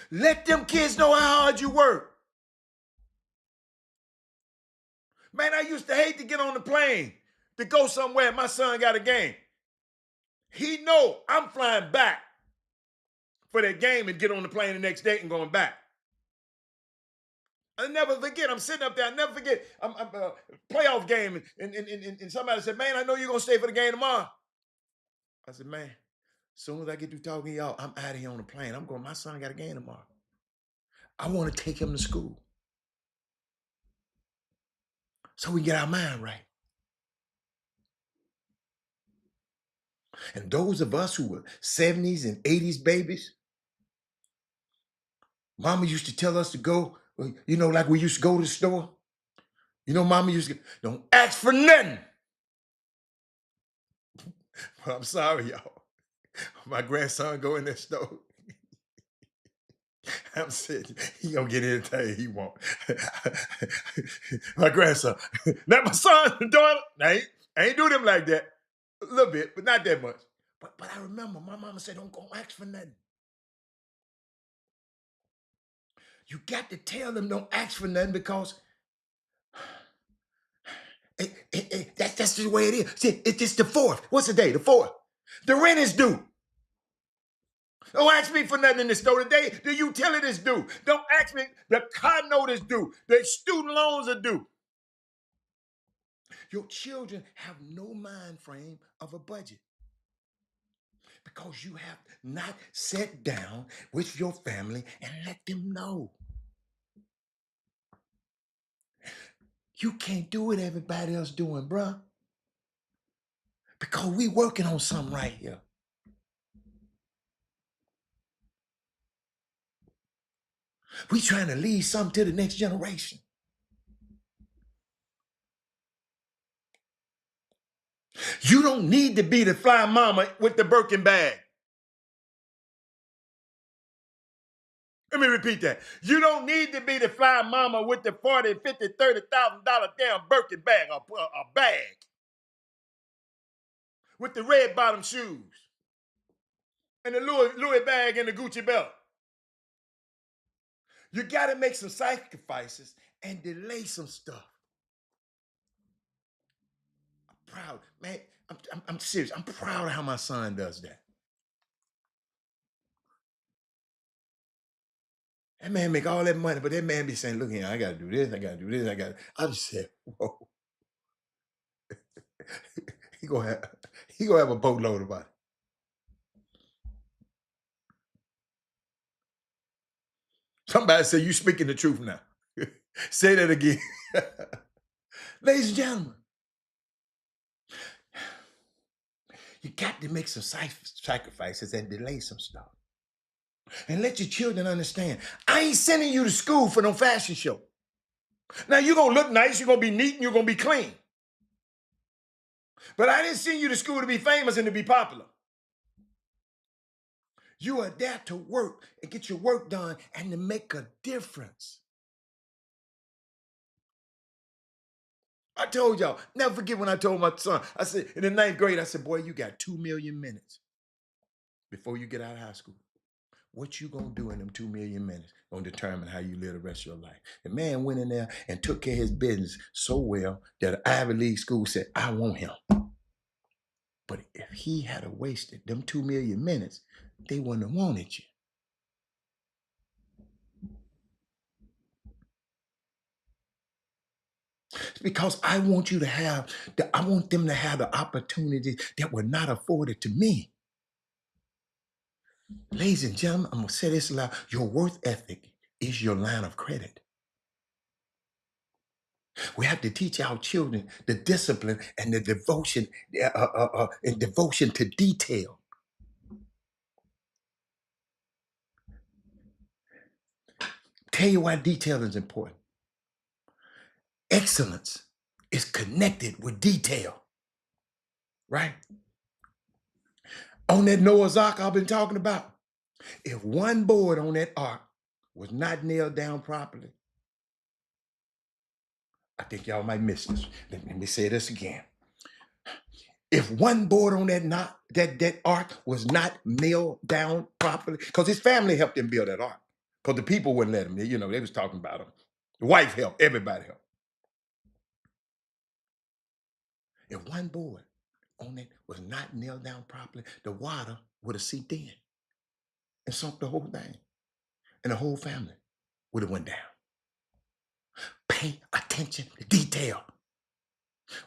Let them kids know how hard you work. Man, I used to hate to get on the plane to go somewhere. My son got a game. He know I'm flying back for that game and get on the plane the next day and going back. I never forget. I'm sitting up there. I never forget. I'm playoff game, and somebody said, "Man, I know you're gonna stay for the game tomorrow." I said, "Man, as soon as I get through talking to y'all, I'm out of here on the plane. I'm going. My son got a game tomorrow. I want to take him to school so we get our mind right." And those of us who were 70s and 80s babies, Mama used to tell us to go. Like we used to go to the store. Mama used to don't ask for nothing. But I'm sorry, y'all. My grandson go in that store. I'm sitting, he gonna get anything he want. My grandson, not my son and daughter. I ain't do them like that. A little bit, but not that much. But I remember my mama said, don't go ask for nothing. You got to tell them don't ask for nothing because that's just the way it is. See, it's just the 4th. What's the day? The 4th. The rent is due. Don't ask me for nothing in the store today. The utilities due. Don't ask me. The car note is due. The student loans are due. Your children have no mind frame of a budget because you have not sat down with your family and let them know. You can't do what everybody else doing, bruh, because we working on something right here. We trying to leave something to the next generation. You don't need to be the fly mama with the Birkin bag. Let me repeat that. You don't need to be the fly mama with the $40,000, $50,000, $30,000 damn Birkin bag, a bag with the red bottom shoes and the Louis bag and the Gucci belt. You got to make some sacrifices and delay some stuff. I'm proud, man. I'm serious. I'm proud of how my son does that. That man make all that money, but that man be saying, "Look here, I got to do this. I got to do this. I just said, whoa. he gonna have a boatload of money. Somebody say, you speaking the truth now. Say that again. Ladies and gentlemen, you got to make some sacrifices and delay some stuff. And let your children understand, I ain't sending you to school for no fashion show. Now, you're going to look nice, you're going to be neat, and you're going to be clean. But I didn't send you to school to be famous and to be popular. You are there to work and get your work done and to make a difference. I told y'all, never forget when I told my son, I said, in the 9th grade, I said, boy, you got 2 million minutes before you get out of high school. What you gonna do in them 2 million minutes gonna determine how you live the rest of your life. The man went in there and took care of his business so well that an Ivy League school said, I want him. But if he had wasted them 2 million minutes, they wouldn't have wanted you. It's because I want them to have the opportunities that were not afforded to me. Ladies and gentlemen, I'm going to say this aloud. Your worth ethic is your line of credit. We have to teach our children the discipline and the devotion and devotion to detail. Tell you why detail is important. Excellence is connected with detail, right? On that Noah's Ark I've been talking about, if one board on that ark was not nailed down properly, I think y'all might miss this. Let me say this again. If one board on that ark was not nailed down properly, because his family helped him build that ark, because the people wouldn't let him. They was talking about him. The wife helped. Everybody helped. If one board on it was not nailed down properly, the water would have seeped in and sunk the whole thing, and the whole family would have went down. Pay attention to detail.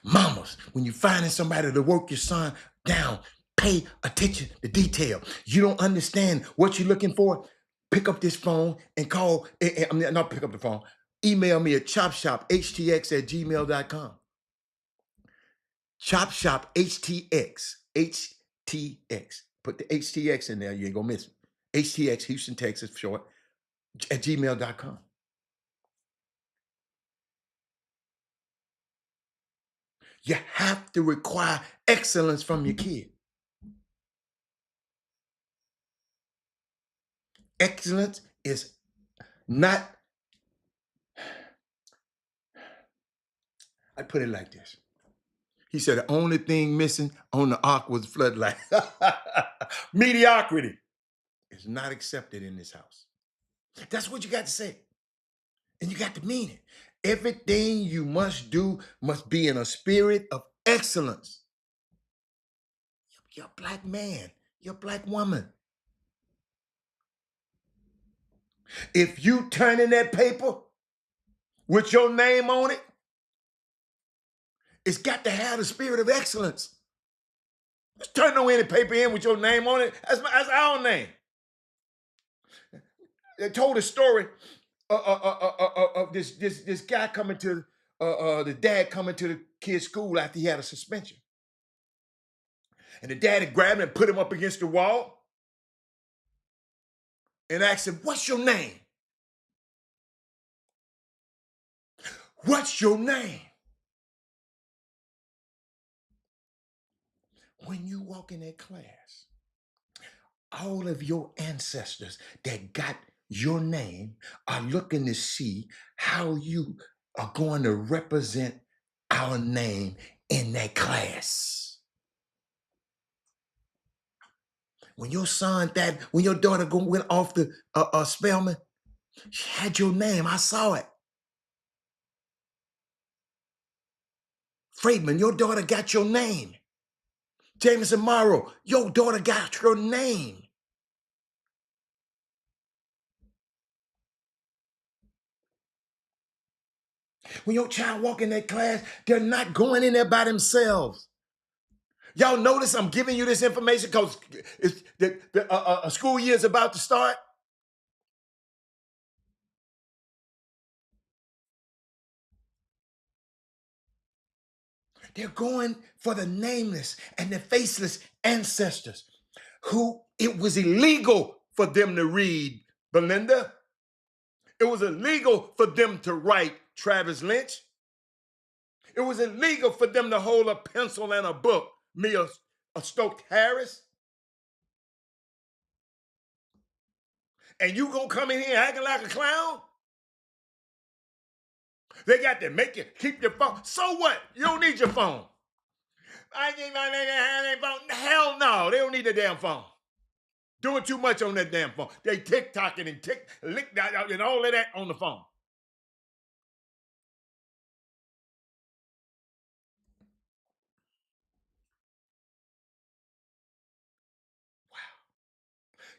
Mamas, when you're finding somebody to work your son down, pay attention to detail. You don't understand what you're looking for? Pick up this phone and call, not pick up the phone, email me at chopshophtx@gmail.com. Chop Shop Htx, HTX. Put the HTX in there, you ain't gonna miss it. HTX, Houston, Texas, short, at gmail.com. You have to require excellence from your kid. Excellence is not, I put it like this. He said the only thing missing on the ark was floodlight. Mediocrity is not accepted in this house. That's what you got to say. And you got to mean it. Everything you must do must be in a spirit of excellence. You're a black man. You're a black woman. If you turn in that paper with your name on it, it's got to have the spirit of excellence. Just turn no any paper in with your name on it. That's our name. They told a story of this guy coming to the dad coming to the kid's school after he had a suspension, and the dad had grabbed him and put him up against the wall and asked him, "What's your name? What's your name?" When you walk in that class, all of your ancestors that got your name are looking to see how you are going to represent our name in that class. When your when your daughter went off the Spelman, she had your name. I saw it. Friedman, your daughter got your name. Jameson Morrow, your daughter got your name. When your child walk in that class, they're not going in there by themselves. Y'all notice I'm giving you this information because the school year is about to start. They're going for the nameless and the faceless ancestors who it was illegal for them to read, Belinda. It was illegal for them to write Travis Lynch. It was illegal for them to hold a pencil and a book, Mia Stokes Harris. And you gonna come in here acting like a clown? They got to make you keep your phone. So what? You don't need your phone. I think my nigga have their phone. Hell no, they don't need the damn phone. Doing too much on that damn phone. They TikToking and lick that out and all of that on the phone.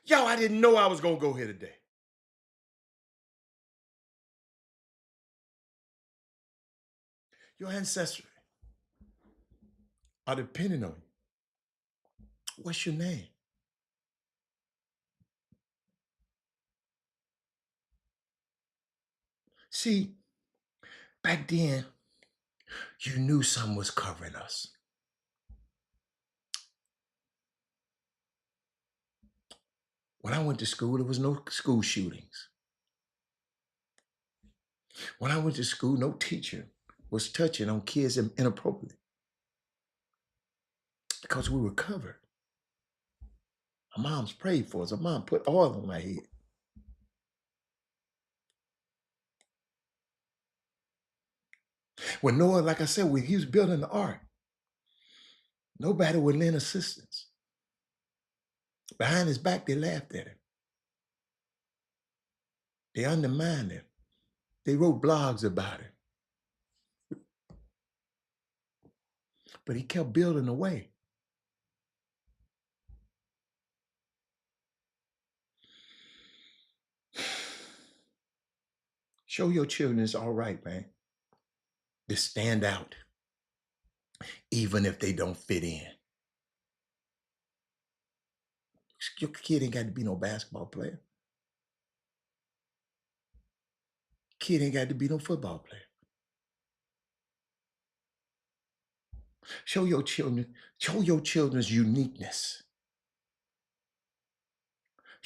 Yo, I didn't know I was gonna go here today. Your ancestry are depending on you. What's your name? See, back then, you knew something was covering us. When I went to school, there was no school shootings. When I went to school, no teacher was touching on kids inappropriately because we were covered. Our moms prayed for us. Our mom put oil on my head. When Noah, like I said, when he was building the ark, nobody would lend assistance. Behind his back, they laughed at him. They undermined him. They wrote blogs about him. But he kept building away. Show your children it's all right, man, to stand out, even if they don't fit in. Your kid ain't got to be no basketball player. Kid ain't got to be no football player. Show your children's uniqueness.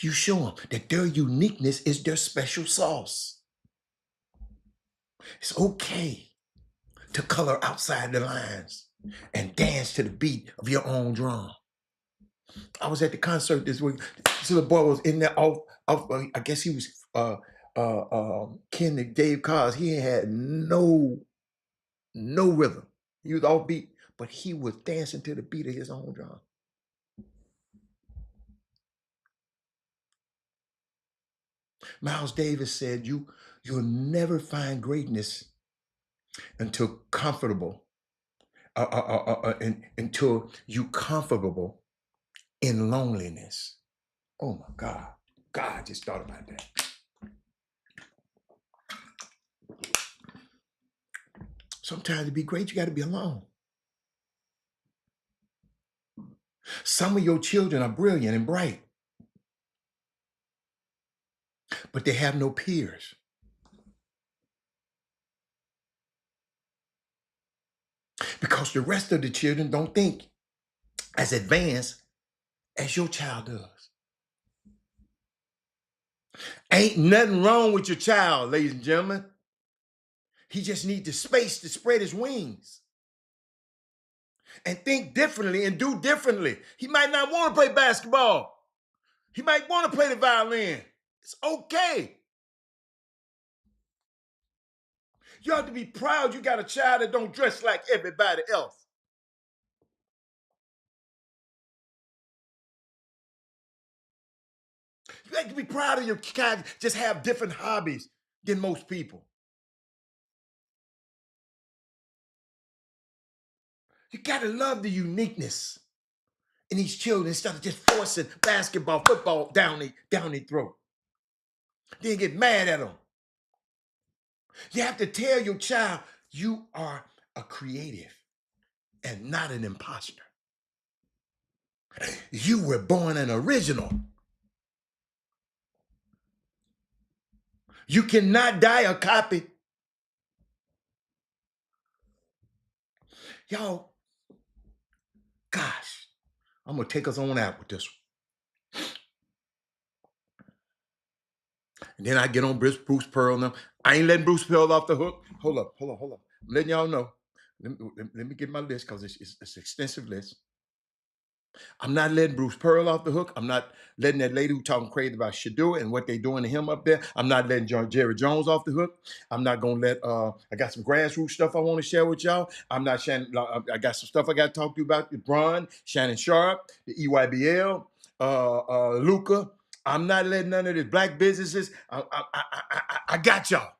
You show them that their uniqueness is their special sauce. It's okay to color outside the lines and dance to the beat of your own drum. I was at the concert this week. This little boy was in there I guess he was Ken and Dave Cars. He had no rhythm. He was off beat, but he was dancing to the beat of his own drum. Miles Davis said, you'll never find greatness until until you comfortable in loneliness. Oh my God. God, I just thought about that. Sometimes to be great, you got to be alone. Some of your children are brilliant and bright, but they have no peers. Because the rest of the children don't think as advanced as your child does. Ain't nothing wrong with your child, ladies and gentlemen. He just needs the space to spread his wings and think differently and do differently. He might not want to play basketball. He might want to play the violin. It's okay. You have to be proud you got a child that don't dress like everybody else. You have to be proud of your child just have different hobbies than most people. You got to love the uniqueness in these children instead of just forcing basketball, football down their throat. Then get mad at them. You have to tell your child you are a creative and not an imposter. You were born an original. You cannot die a copy. Y'all, gosh, I'm going to take us on out with this one. And then I get on Bruce Pearl. Now, I ain't letting Bruce Pearl off the hook. Hold up. I'm letting y'all know. Let me get my list because it's an extensive list. I'm not letting Bruce Pearl off the hook. I'm not letting that lady who talking crazy about Shadua and what they doing to him up there. I'm not letting Jerry Jones off the hook. I'm not going to let, I got some grassroots stuff I want to share with y'all. I got some stuff I got to talk to you about. Bron, Shannon Sharp, the EYBL, Luca. I'm not letting none of the black businesses. I got y'all.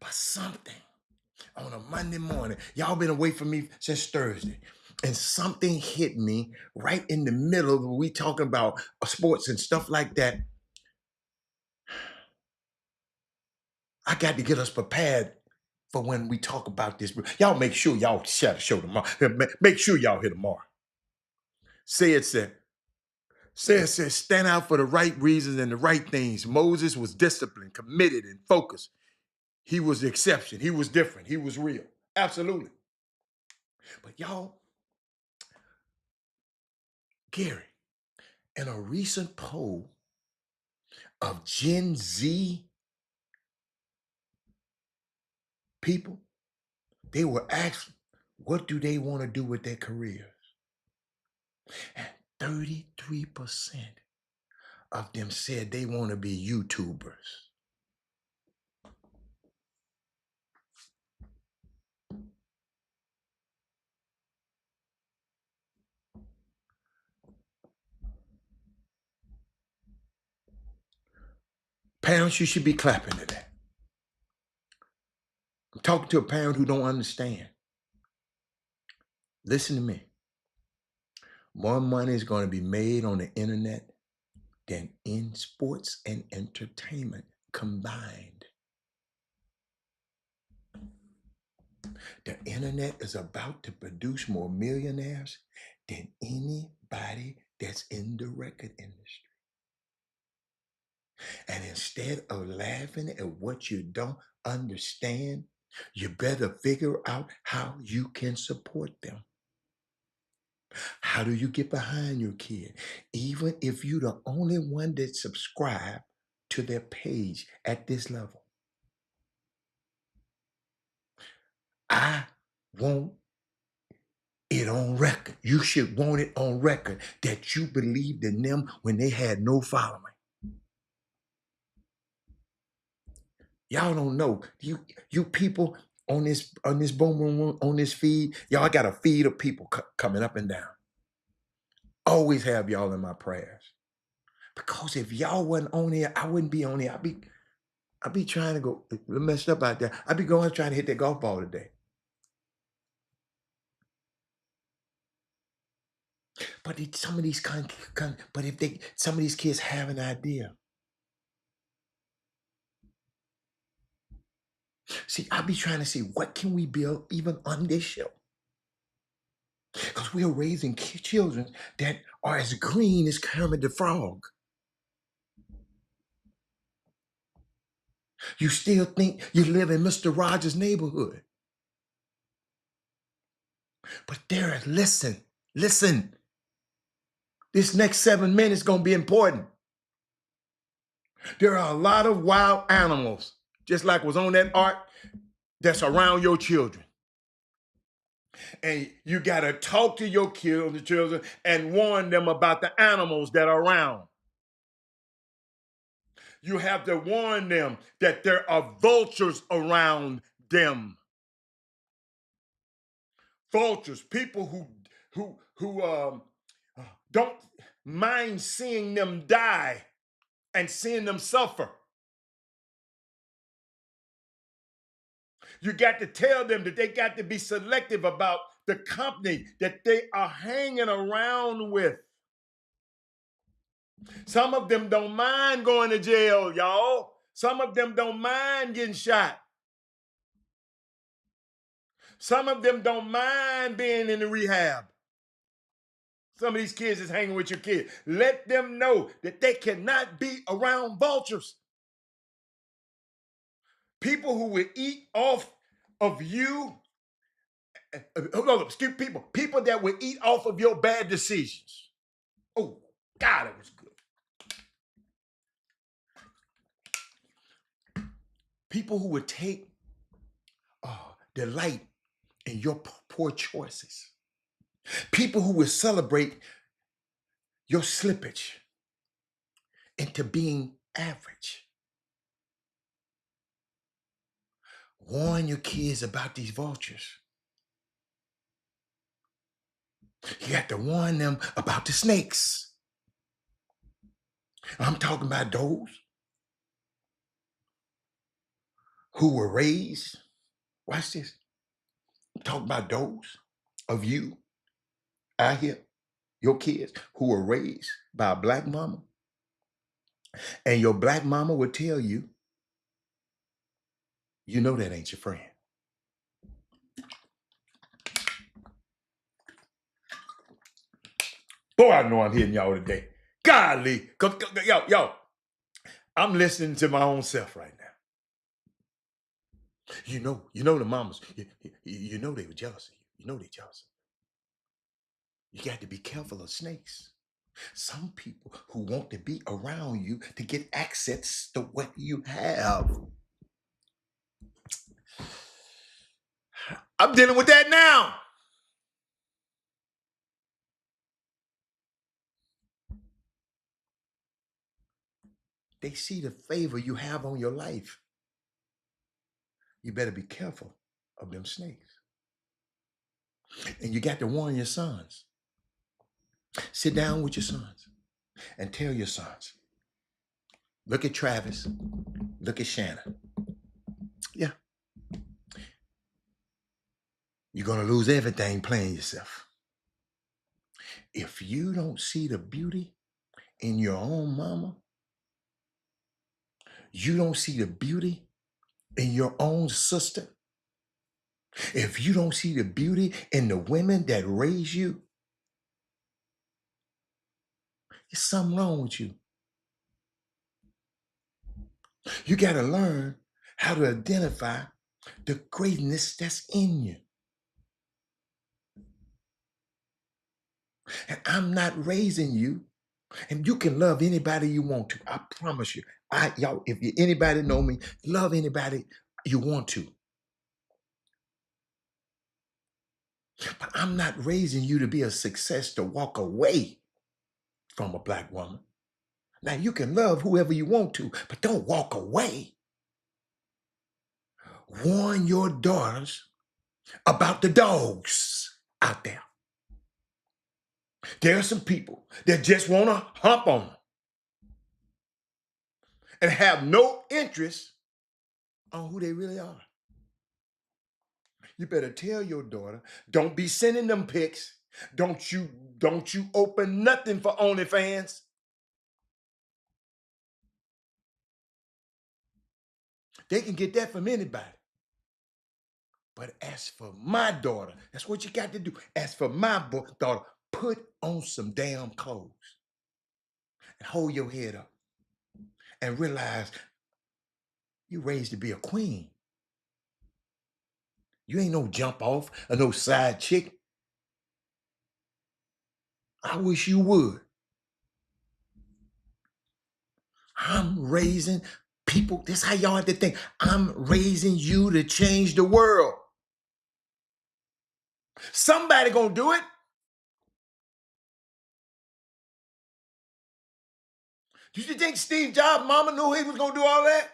But something on a Monday morning, y'all been away from me since Thursday, and something hit me right in the middle of we talking about sports and stuff like that. I got to get us prepared for when we talk about this. Y'all make sure y'all share the show tomorrow. Make sure y'all hit tomorrow. Say it, said. Says stand out for the right reasons and the right things. Moses was disciplined, committed, and focused. He was the exception. He was different. He was real. Absolutely. But y'all, Gary, in a recent poll of Gen Z people, they were asked, what do they want to do with their careers? And 33% of them said they want to be YouTubers. Parents, you should be clapping to that. I'm talking to a parent who don't understand. Listen to me. More money is going to be made on the internet than in sports and entertainment combined. The internet is about to produce more millionaires than anybody that's in the record industry. And instead of laughing at what you don't understand, you better figure out how you can support them. How do you get behind your kid? Even if you're the only one that subscribe to their page at this level. I want it on record. You should want it on record that you believed in them when they had no following. Y'all don't know. You people on this boom room, on this feed, y'all got a feed of people coming up and down. Always have y'all in my prayers. Because if y'all wasn't on here, I wouldn't be on here. I'd be trying to go messed up out there. I'd be going trying to hit that golf ball today. But some of these some of these kids have an idea. See, I'll be trying to see what can we build even on this show. Because we are raising children that are as green as Kermit the Frog. You still think you live in Mr. Rogers' neighborhood. But listen. This next 7 minutes is going to be important. There are a lot of wild animals, just like was on that ark, that's around your children. And you got to talk to your children and warn them about the animals that are around. You have to warn them that there are vultures around them. Vultures, people who don't mind seeing them die and seeing them suffer. You got to tell them that they got to be selective about the company that they are hanging around with. Some of them don't mind going to jail, y'all. Some of them don't mind getting shot. Some of them don't mind being in the rehab. Some of these kids is hanging with your kids. Let them know that they cannot be around vultures. People who will eat off of you. People that will eat off of your bad decisions. Oh, God, it was good. People who would take delight in your poor choices. People who would celebrate your slippage into being average. Warn your kids about these vultures. You have to warn them about the snakes. I'm talking about those who were raised. Watch this. I'm talking about those of you out here, your kids, who were raised by a black mama. And your black mama would tell you, you know that ain't your friend. Boy, I know I'm hitting y'all today. Golly. Yo, I'm listening to my own self right now. You know the mamas, you know they were jealous of you. You know they jealous. You got to be careful of snakes. Some people who want to be around you to get access to what you have. I'm dealing with that now. They see the favor you have on your life. You better be careful of them snakes. And you got to warn your sons. Sit down with your sons and tell your sons. Look at Travis. Look at Shannon. Yeah. You're going to lose everything playing yourself. If you don't see the beauty in your own mama, you don't see the beauty in your own sister, if you don't see the beauty in the women that raise you, there's something wrong with you. You got to learn how to identify the greatness that's in you. And I'm not raising you, and you can love anybody you want to. I promise you. Y'all, if anybody know me, love anybody you want to. But I'm not raising you to be a success to walk away from a black woman. Now, you can love whoever you want to, but don't walk away. Warn your daughters about the dogs out there. There are some people that just want to hump on them and have no interest on who they really are. You better tell your daughter, don't be sending them pics. Don't you open nothing for OnlyFans. They can get that from anybody. But as for my daughter, that's what you got to do. As for my daughter, put on some damn clothes and hold your head up and realize you raised to be a queen. You ain't no jump off or no side chick. I wish you would. I'm raising people. This is how y'all have to think. I'm raising you to change the world. Somebody gonna do it. Did you think Steve Jobs' mama knew he was gonna do all that?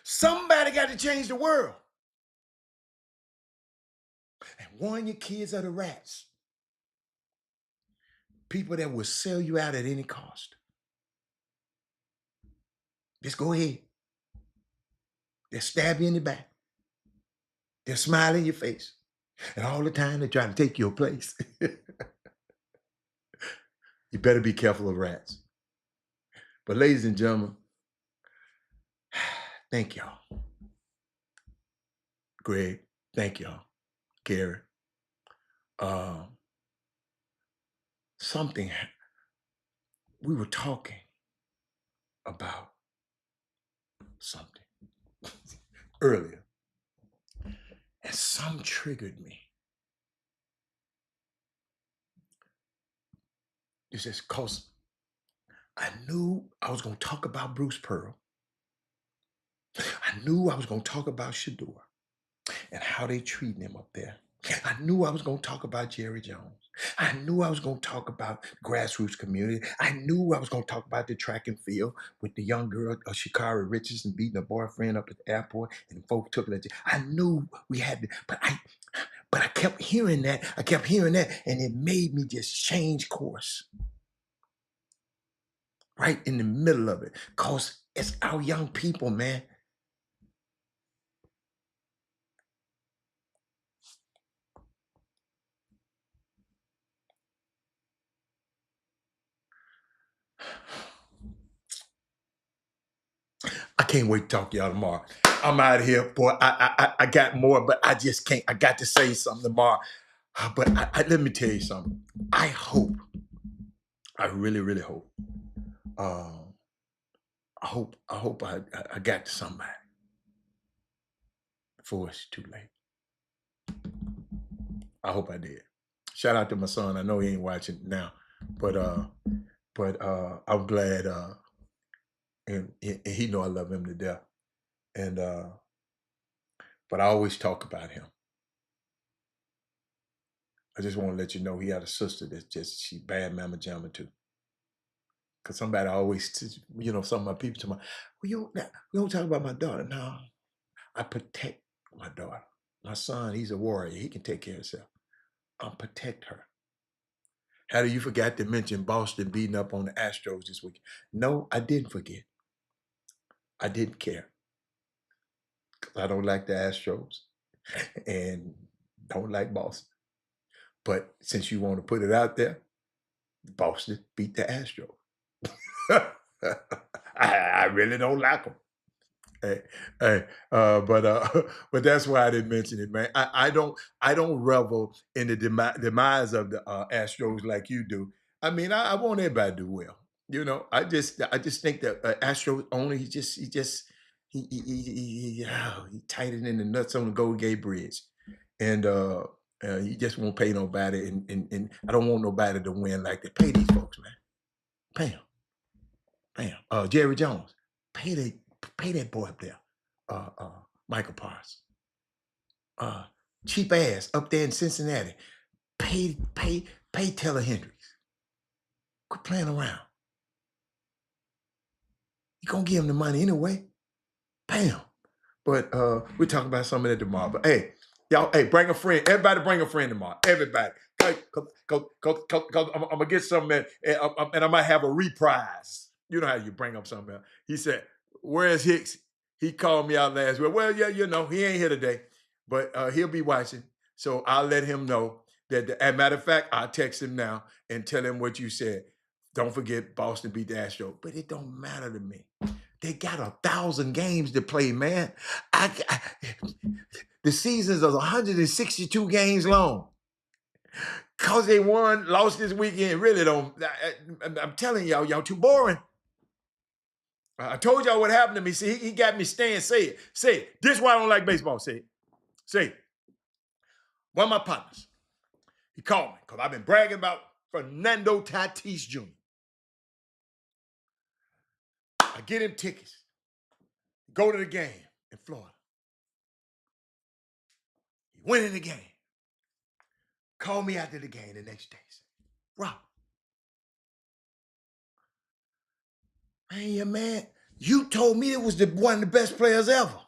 Somebody got to change the world. And warn your kids of the rats. People that will sell you out at any cost. Just go ahead. They'll stab you in the back. They'll smile in your face. And all the time they try to take your place. You better be careful of rats. But ladies and gentlemen, thank y'all. Greg, thank y'all. Gary. Something, we were talking about something earlier. And some triggered me. It's just because I knew I was going to talk about Bruce Pearl. I knew I was going to talk about Shador and how they treating him up there. I knew I was going to talk about Jerry Jones. I knew I was going to talk about grassroots community. I knew I was going to talk about the track and field with the young girl, Shakara Richardson, beating her boyfriend up at the airport, and folks took it. I knew we had to, but I kept hearing that. And it made me just change course. Right in the middle of it. Because it's our young people, man. I can't wait to talk to y'all tomorrow. I'm out of here, boy. I got more, but I just can't. I got to say something tomorrow. But let me tell you something. I hope I really, really hope. I hope I got to somebody before it's too late. I hope I did. Shout out to my son. I know he ain't watching now, but I'm glad. And he know I love him to death. And but I always talk about him. I just want to let you know he had a sister that's just she bad mama jamma too. Cause somebody always, some of my people tell me, well, we don't talk about my daughter. No, I protect my daughter. My son, he's a warrior. He can take care of himself. I'll protect her. How do you forget to mention Boston beating up on the Astros this week? No, I didn't forget. I didn't care. Because I don't like the Astros and don't like Boston. But since you want to put it out there, Boston beat the Astros. I really don't like them. But that's why I didn't mention it, man. I don't revel in the demise of the Astros like you do. I mean, I want everybody to do well. I just think that Astros owner, he tightened in the nuts on the Golden Gate Bridge, and he just won't pay nobody. And I don't want nobody to win like that. Pay these folks, man. Pay them. Jerry Jones, pay that boy up there. Michael Parsons. Cheap ass up there in Cincinnati. Pay Taylor Hendricks. Quit playing around. You're gonna give him the money anyway. Pay him. But we'll talk about some of that tomorrow. But hey, y'all, bring a friend. Everybody bring a friend tomorrow. Everybody. Cause I'm gonna get something and I might have a reprise. You know how you bring up something else. He said, where's Hicks? He called me out last week. Well, yeah, he ain't here today, but he'll be watching. So I'll let him know that, as a matter of fact, I'll text him now and tell him what you said. Don't forget Boston beat the Astros. But it don't matter to me. They got 1,000 games to play, man. The seasons are 162 games long. Cause they lost this weekend, really don't. I'm telling y'all too boring. I told y'all what happened to me. See, he got me staying. Say it. This is why I don't like baseball. Say it. One of my partners, he called me because I've been bragging about Fernando Tatis Jr. I get him tickets. Go to the game in Florida. He went in the game. Called me after the game the next day. Said, Rob, man, you told me it was one of the best players ever.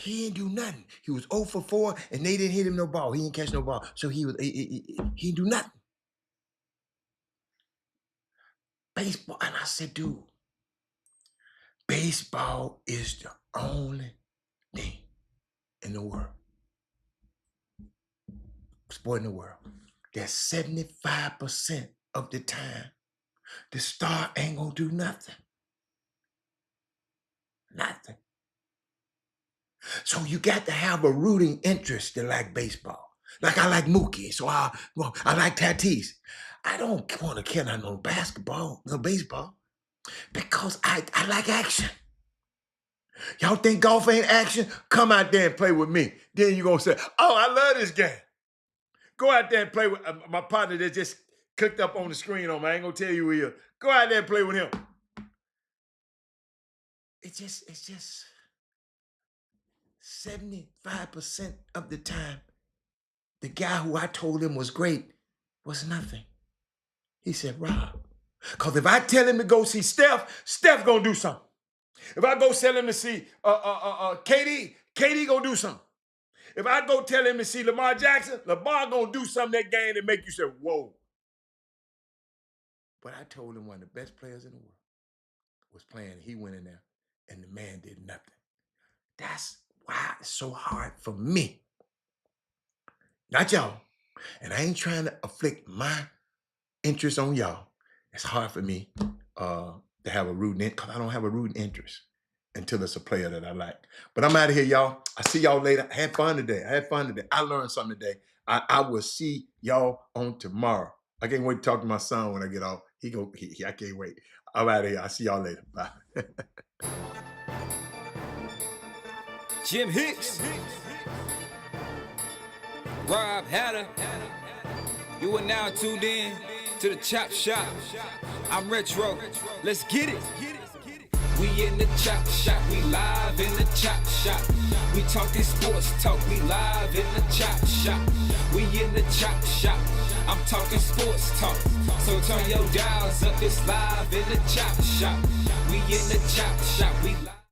He didn't do nothing. He was 0 for 4, and they didn't hit him no ball. He didn't catch no ball. So he didn't do nothing. Baseball. And I said, dude, baseball is the only thing in the world, sport in the world, that 75% of the time, the star ain't gonna do nothing. Nothing. So you got to have a rooting interest to like baseball. Like I like Mookie, so I like Tatis. I don't want to care about no basketball, no baseball, because I like action. Y'all think golf ain't action? Come out there and play with me. Then you're going to say, oh, I love this game. Go out there and play with my partner that just clicked up on the screen on me. I ain't going to tell you who he is. Go out there and play with him. It's just 75% of the time, the guy who I told him was great was nothing. He said, Rob, because if I tell him to go see Steph going to do something. If I go tell him to see KD going to do something. If I go tell him to see Lamar Jackson, Lamar going to do something that game that make you say, whoa. But I told him one of the best players in the world was playing. He went in there, and the man did nothing. That's why it's so hard for me. Not y'all. And I ain't trying to afflict my interest on y'all. It's hard for me to have a rooting interest, because I don't have a rooting interest until it's a player that I like. But I'm out of here, y'all. I see y'all later. I had fun today. I learned something today. I will see y'all on tomorrow. I can't wait to talk to my son when I get off. I can't wait. I'm out of here. I'll see y'all later. Bye. Jim Hicks, Rob Hatter. You are now tuned in to the Chop Shop. I'm Retro. Let's get it. We in the Chop Shop. We live in the Chop Shop. We talking sports talk. We live in the Chop Shop. We in the Chop Shop. I'm talking sports talk. So turn your dials up. It's live in the Chop Shop. We in the Chop Shop. We live.